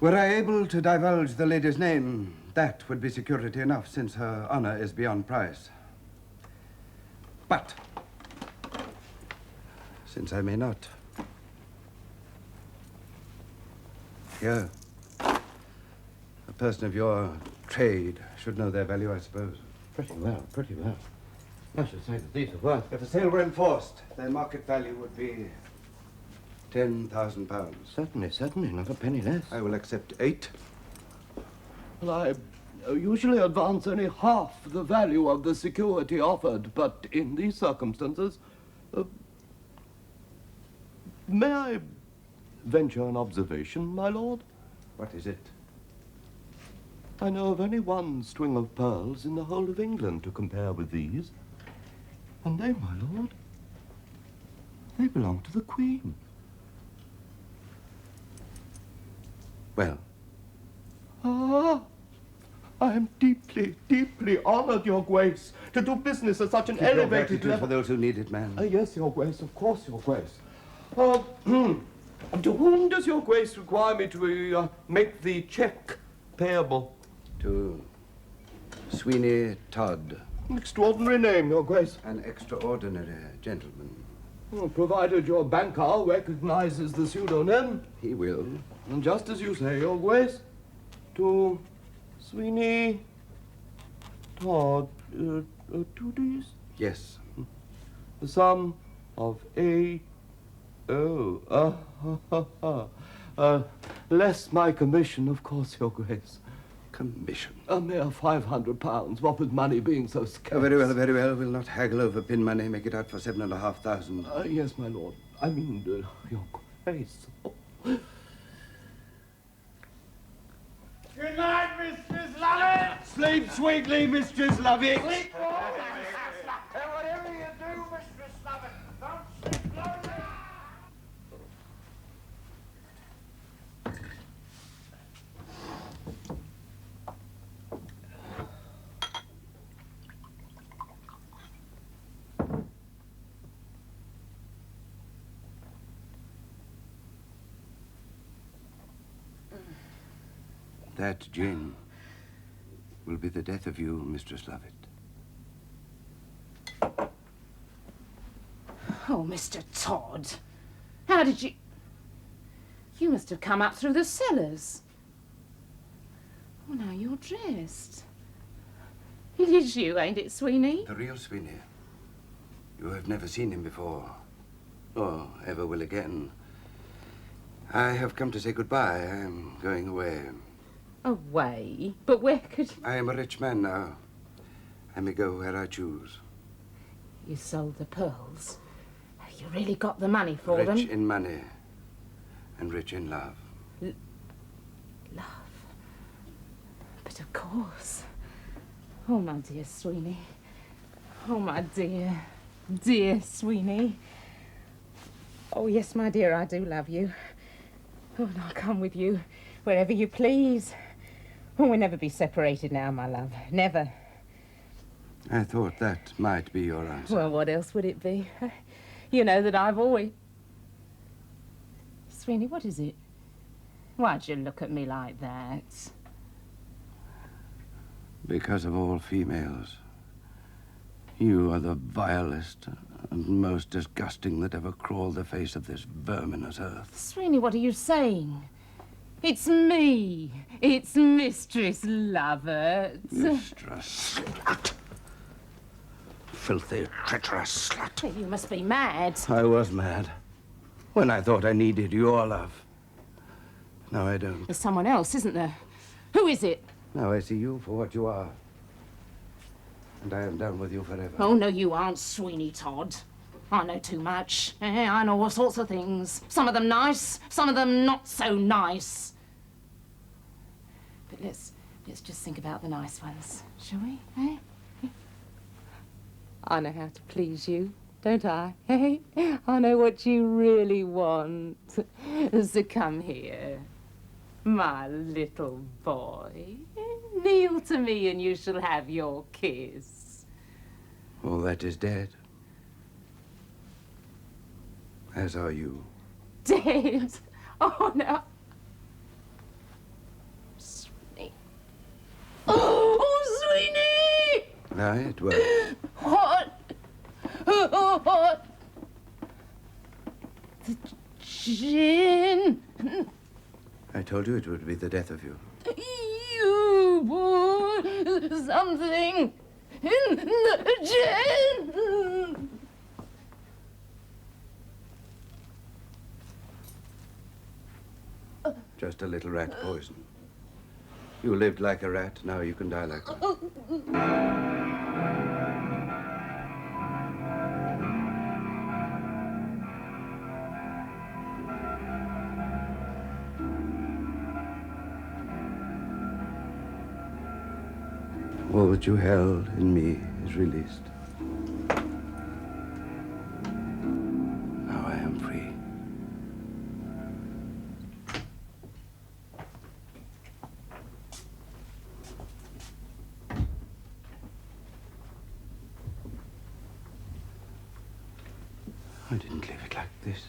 Were I able to divulge the lady's name, that would be security enough, since her honor is beyond price. But, since I may not, here, a person of your trade should know their value, I suppose. Pretty well, pretty well. I should say that these are worth... If the sale were enforced, their market value would be £10,000. Certainly, not a penny less. I will accept 8. Well, I usually advance only half the value of the security offered, but in these circumstances... may I venture an observation, my lord? What is it? I know of only one string of pearls in the whole of England to compare with these. And they, my lord, they belong to the Queen. Well? Ah, I am deeply, deeply honored, Your Grace, to do business at such an Keep your elevated gratitude level. for those who need it, man. Yes, Your Grace, of course, Your Grace. To whom does Your Grace require me to make the cheque payable? To Sweeney Todd. An extraordinary name, Your Grace. An extraordinary gentleman. Well, provided your banker recognizes the pseudonym. He will. And just as you say, Your Grace, to Sweeney Todd, 2 Ds? Yes. The sum of 8... less my commission, of course, Your Grace. Commission? A mere £500, what with money being so scarce. Oh, very well, very well. We'll not haggle over pin money. Make it out for 7,500. Yes, my lord. I mean, Your Grace. Good night, Mistress Lovett. Sleep sweetly, Mistress Lovett. Sleep well, Mistress Lovett. And whatever you do, Mistress Lovett, don't sleep lonely. That, Jane, will be the death of you, Mistress Lovett. Oh, Mr. Todd, how did you... You must have come up through the cellars. Oh, now you're dressed. It is you, ain't it, Sweeney? The real Sweeney. You have never seen him before, or ever will again. I have come to say goodbye. I am going away. Away? But where could you... I am a rich man now. I may go where I choose. You sold the pearls? You really got the money for them? Rich in money. And rich in love. Love? But of course. Oh, my dear Sweeney. Oh, my dear, dear Sweeney. Oh, yes, my dear, I do love you. Oh, and I'll come with you wherever you please. Oh, we'll never be separated now, my love. Never. I thought that might be your answer. Well, what else would it be? You know that I've always... Sweeney, what is it? Why'd you look at me like that? Because of all females, you are the vilest and most disgusting that ever crawled the face of this verminous earth. Sweeney, what are you saying? It's me. It's Mistress Lovett. Mistress Slut. Filthy, treacherous slut. You must be mad. I was mad when I thought I needed your love. Now I don't. There's someone else, isn't there? Who is it? Now I see you for what you are. And I am done with you forever. Oh, no, you aren't, Sweeney Todd. I know too much. I know all sorts of things. Some of them nice, some of them not so nice. But let's just think about the nice ones, shall we? Eh? I know how to please you, don't I? Hey, I know what you really want. So come here, my little boy. Kneel to me and you shall have your kiss. All that is dead. As are you. Dead? Oh, no. Sweeney. Oh, Sweeney! Now it will. What? What? The gin. I told you it would be the death of you. You put something in the gin. Just a little rat poison. You lived like a rat, now you can die like one. All that you held in me is released. Now I am free. I didn't leave it like this.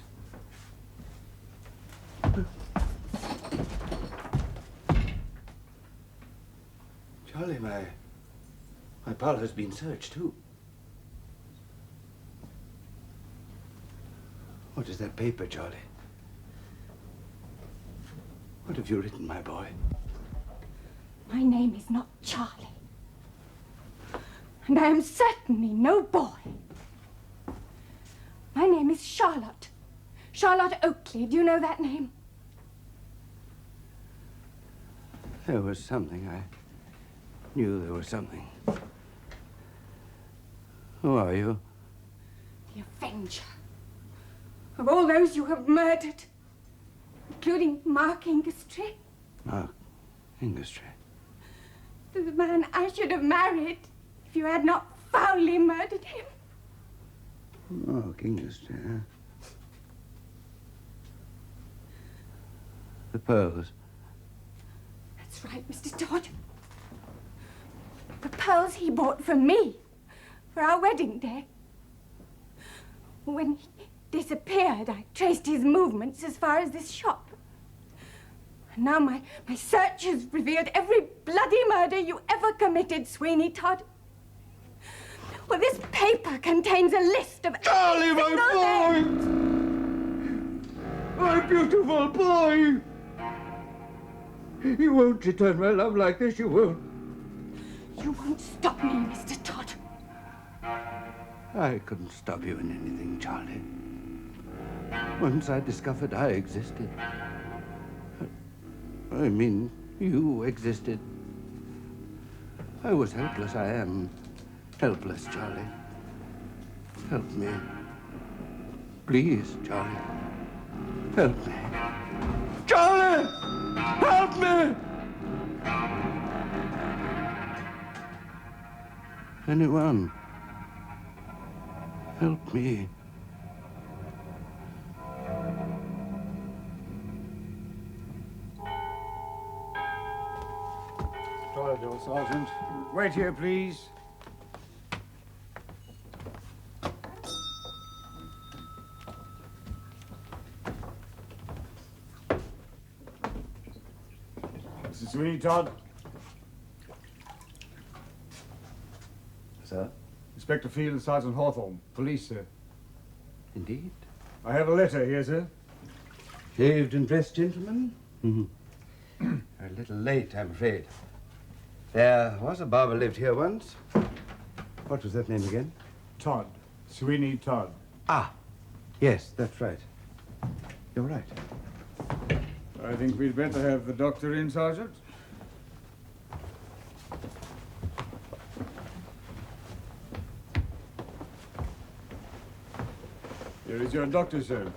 Charlie, my parlor's been searched, too. What is that paper, Charlie? What have you written, my boy? My name is not Charlie. And I am certainly no boy. My name is Charlotte. Charlotte Oakley. Do you know that name? There was something. I knew there was something. Who are you? The Avenger. Of all those you have murdered, including Mark Ingestrie. Mark Ingestrie. The man I should have married if you had not foully murdered him. Mark Ingestrie, huh? The pearls. That's right, Mr. Todd. The pearls he bought for me for our wedding day. When he disappeared, I traced his movements as far as this shop. And now my search has revealed every bloody murder you ever committed, Sweeney Todd. Well, this paper contains a list of Charlie, my boy! My beautiful boy! You won't return my love like this, you won't. You won't stop me, Mr. Todd. I couldn't stop you in anything, Charlie. Once I discovered I existed. I mean, you existed. I was helpless. I am helpless, Charlie. Help me. Please, Charlie. Help me. Help me! Anyone? Help me. Toilet door, Sergeant. Wait here, please. Mr. Sweeney Todd. Sir? Inspector Field and Sergeant Hawthorne. Police, sir. Indeed. I have a letter here, sir. Shaved and dressed gentleman? A little late, I'm afraid. There was a barber lived here once. What was that name again? Todd. Sweeney Todd. Ah, yes, that's right. You're right. I think we'd better have the doctor in, Sergeant. Here is your doctor, sir.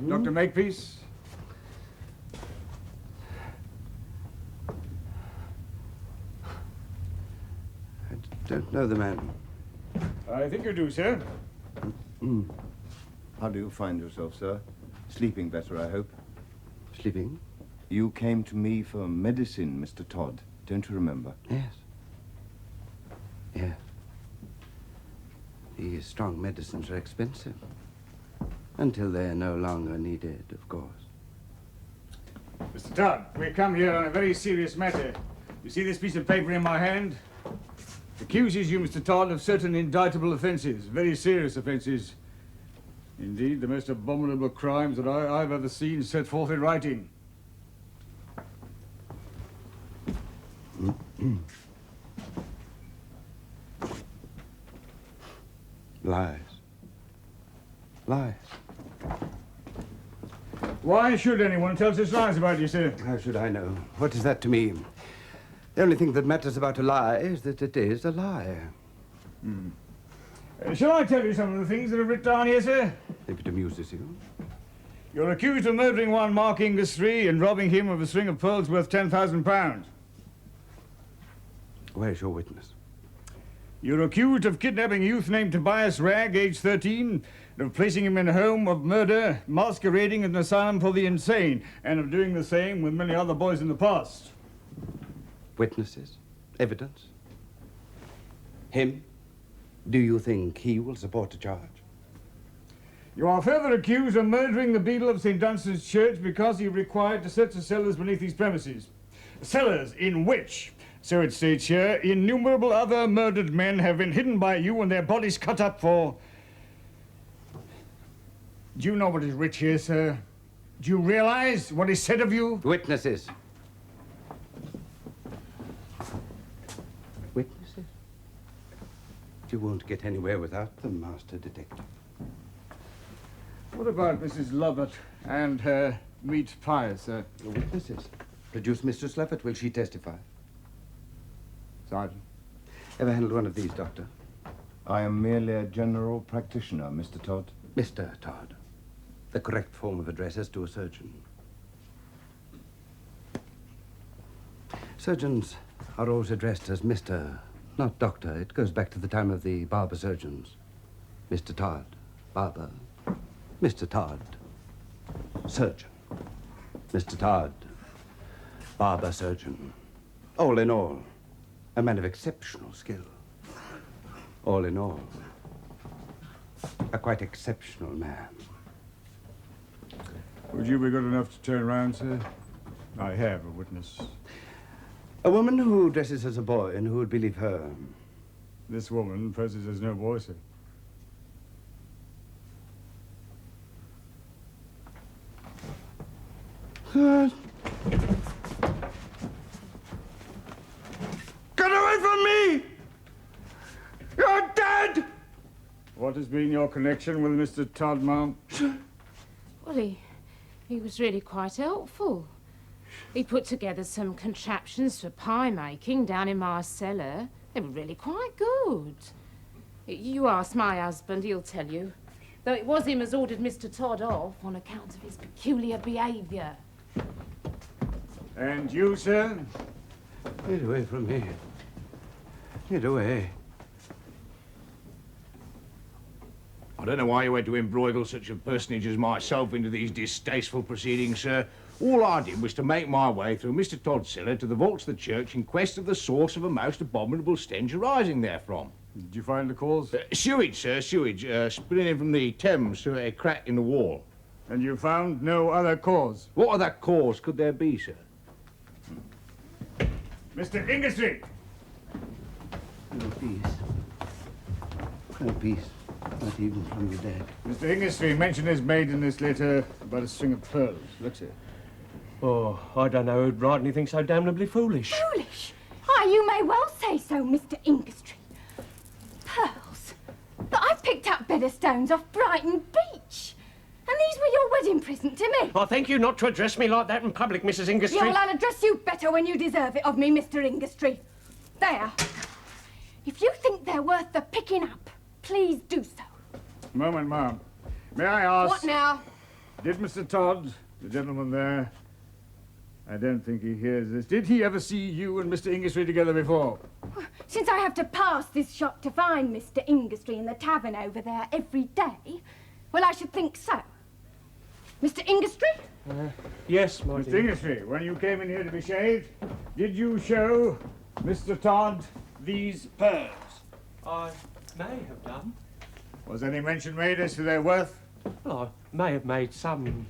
Dr. Makepeace. I don't know the man. I think you do, sir. How do you find yourself, sir? Sleeping better, I hope. Sleeping? You came to me for medicine, Mr. Todd. Don't you remember? Yes. Yes. These strong medicines are expensive. Until they're no longer needed, of course. Mr. Todd, we come here on a very serious matter. You see this piece of paper in my hand? Accuses you, Mr. Todd, of certain indictable offences, very serious offences. Indeed, the most abominable crimes that I've ever seen set forth in writing. Lies. Lies. Why should anyone tell such lies about you, sir? How should I know? What is that to me? The only thing that matters about a lie is that it is a lie. Shall I tell you some of the things that are written down here, sir? If it amuses you. You're accused of murdering one Mark Ingestrie and robbing him of a string of pearls worth £10,000. Where's your witness? You're accused of kidnapping a youth named Tobias Ragg, age 13, and of placing him in a home of murder, masquerading as an asylum for the insane, and of doing the same with many other boys in the past. Witnesses? Evidence? Him? Do you think he will support a charge? You are further accused of murdering the beadle of St. Dunstan's Church because he required to search the cellars beneath these premises. Cellars in which, so it states here, innumerable other murdered men have been hidden by you and their bodies cut up for... Do you know what is writ here, sir? Do you realize what is said of you? Witnesses. Witnesses? You won't get anywhere without them, Master Detective. What about Mrs. Lovett and her meat pie, sir? The witnesses. Produce Mistress Lovett. Will she testify? Sergeant. Ever handled one of these, Doctor? I am merely a general practitioner, Mr. Todd. Mr. Todd. The correct form of address as to a surgeon. Surgeons are always addressed as Mr., not Doctor. It goes back to the time of the barber surgeons. Mr. Todd, barber. Mr. Todd, surgeon. Mr. Todd, barber surgeon. All in all, a man of exceptional skill. All in all, a quite exceptional man. Would you be good enough to turn round, sir? I have a witness. A woman who dresses as a boy, and who would believe her? This woman poses as no boy, sir. Get away from me! You're dead! What has been your connection with Mr. Todd, ma'am? Well, he was really quite helpful. He put together some contraptions for pie making down in my cellar. They were really quite good. You ask my husband, he'll tell you. Though it was him as ordered Mr. Todd off on account of his peculiar behaviour. And you, sir? Get away from me. Get away. I don't know why you went to embroil such a personage as myself into these distasteful proceedings, sir. All I did was to make my way through Mr. Todd's cellar to the vaults of the church in quest of the source of a most abominable stench arising therefrom. Did you find the cause? Sewage, sir, sewage, spilling in from the Thames through a crack in the wall. And you found no other cause? What other cause could there be, sir? Mr. Ingestrie! No peace. No peace. Not even from the dead. Mr. Ingestrie mentioned his maid in this letter about a string of pearls. Let's hear. Oh, I don't know who'd write anything so damnably foolish. Foolish? Ah, you may well say so, Mr. Ingestrie. Pearls? That I picked up better stones off Brighton Beach. And these were your wedding present to me. I thank you not to address me like that in public, Mrs. Ingestrie. Yeah, well, I'll address you better when you deserve it of me, Mr. Ingestrie. There. If you think they're worth the picking up, please do so. Moment, ma'am. May I ask... What now? Did Mr. Todd, the gentleman there, I don't think he hears this, did he ever see you and Mr. Ingestrie together before? Since I have to pass this shop to find Mr. Ingestrie in the tavern over there every day, well, I should think so. Mr. Ingestrie? Yes, my Mr. dear. Ingestrie, when you came in here to be shaved, did you show Mr. Todd these pearls? I may have done. Was any mention made as to their worth? Well, I may have made some...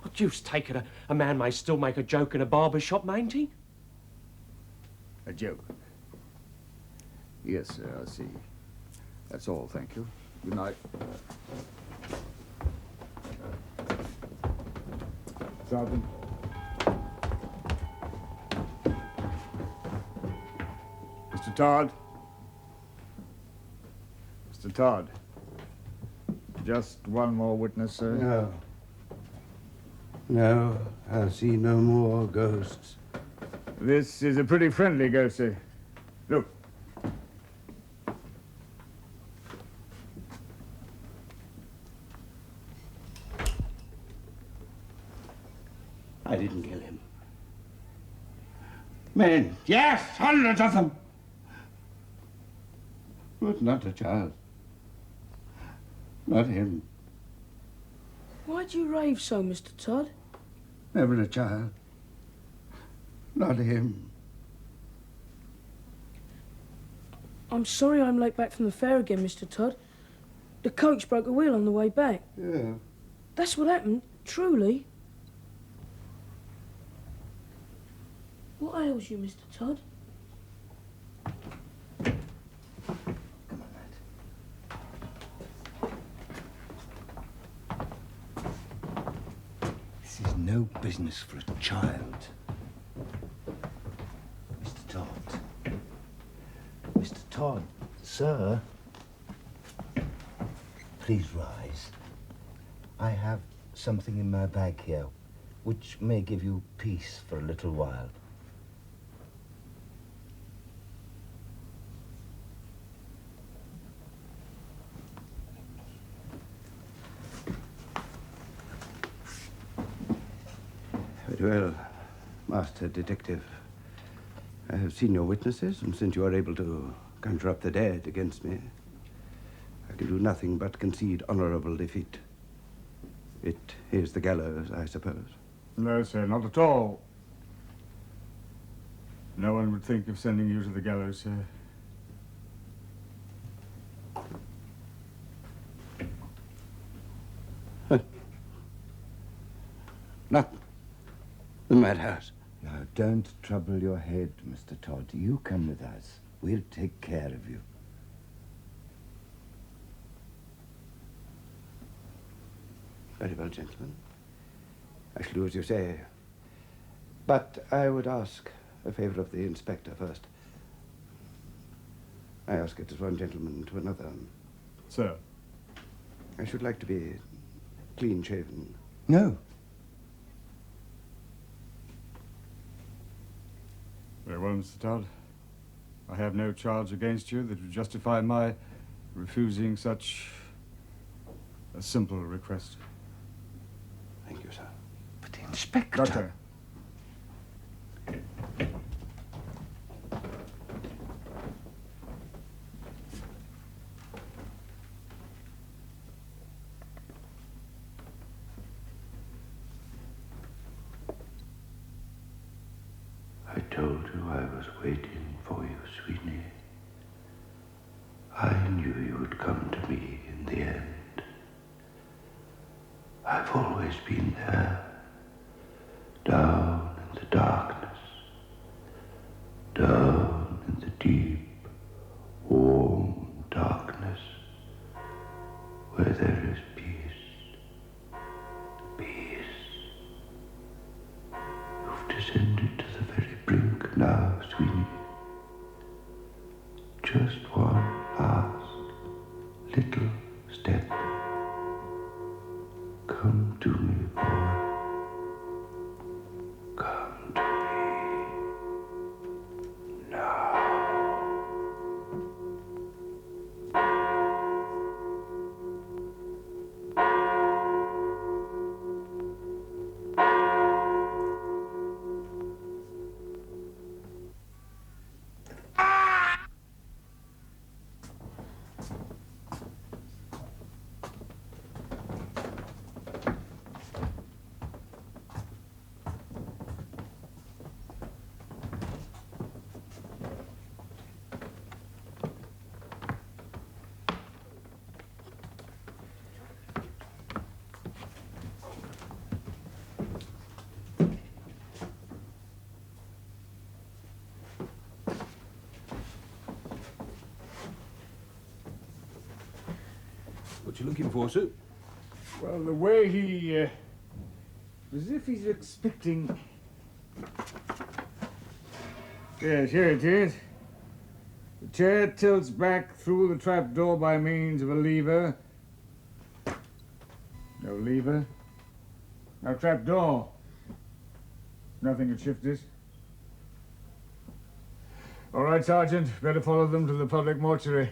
Oh, deuce take it, a man may still make a joke in a barber shop, mayn't he? A joke? Yes, sir, I see. That's all, thank you. Good night. Sergeant. Mr. Todd. Mr. Todd. Just one more witness, sir. No. No, I'll see no more ghosts. This is a pretty friendly ghost, sir. Look. I didn't kill him. Men, yes, hundreds of them. But not a child. Not him. Why'd you rave so, Mr. Todd? Never a child. Not him. I'm sorry I'm late back from the fair again, Mr. Todd. The coach broke a wheel on the way back. Yeah. That's what happened, truly. What ails you, Mr. Todd? This is no business for a child. Mr. Todd. Mr. Todd, sir. Please rise. I have something in my bag here which may give you peace for a little while. Very well, Master Detective. I have seen your witnesses, and since you are able to conjure up the dead against me, I can do nothing but concede honorable defeat. It is the gallows, I suppose. No, sir, not at all. No one would think of sending you to the gallows, sir. Not the madhouse. Now, don't trouble your head, Mr. Todd. You come with us. We'll take care of you. Very well, gentlemen. I shall do as you say. But I would ask a favor of the inspector first. I ask it as one gentleman to another. Sir? I should like to be clean-shaven. No. Very well, Mr. Todd. I have no charge against you that would justify my refusing such a simple request. Thank you, sir. But the inspector... Doctor, told you I was waiting for you, Sweeney. I knew you would come to me in the end. I've always been there, down in the darkness, down in the deep, warm darkness, where there is peace. You've descended to the very brink now, Sweeney. Just one last little step. Come to me, boy. Come to me now. What you looking for, sir? Well, the way he, as if he's expecting... Yes, here it is. The chair tilts back through the trapdoor by means of a lever. No lever. No trapdoor. Nothing could shift this. All right, Sergeant. Better follow them to the public mortuary.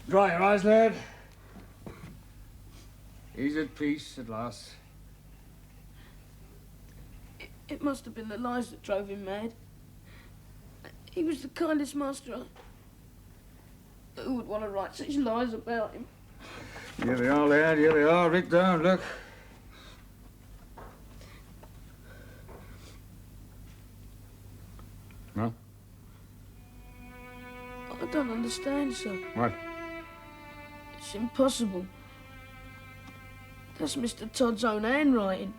Dry your eyes, lad. He's at peace at last. It must have been the lies that drove him mad. He was the kindest master. Who would want to write such lies about him? Here they are, lad. Here they are. Writ down, look. No? I don't understand, sir. What? It's impossible. That's Mr. Todd's own handwriting.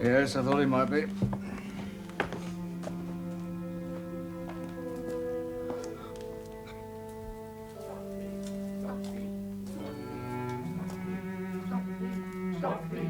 Yes, I thought he might be. Stop me.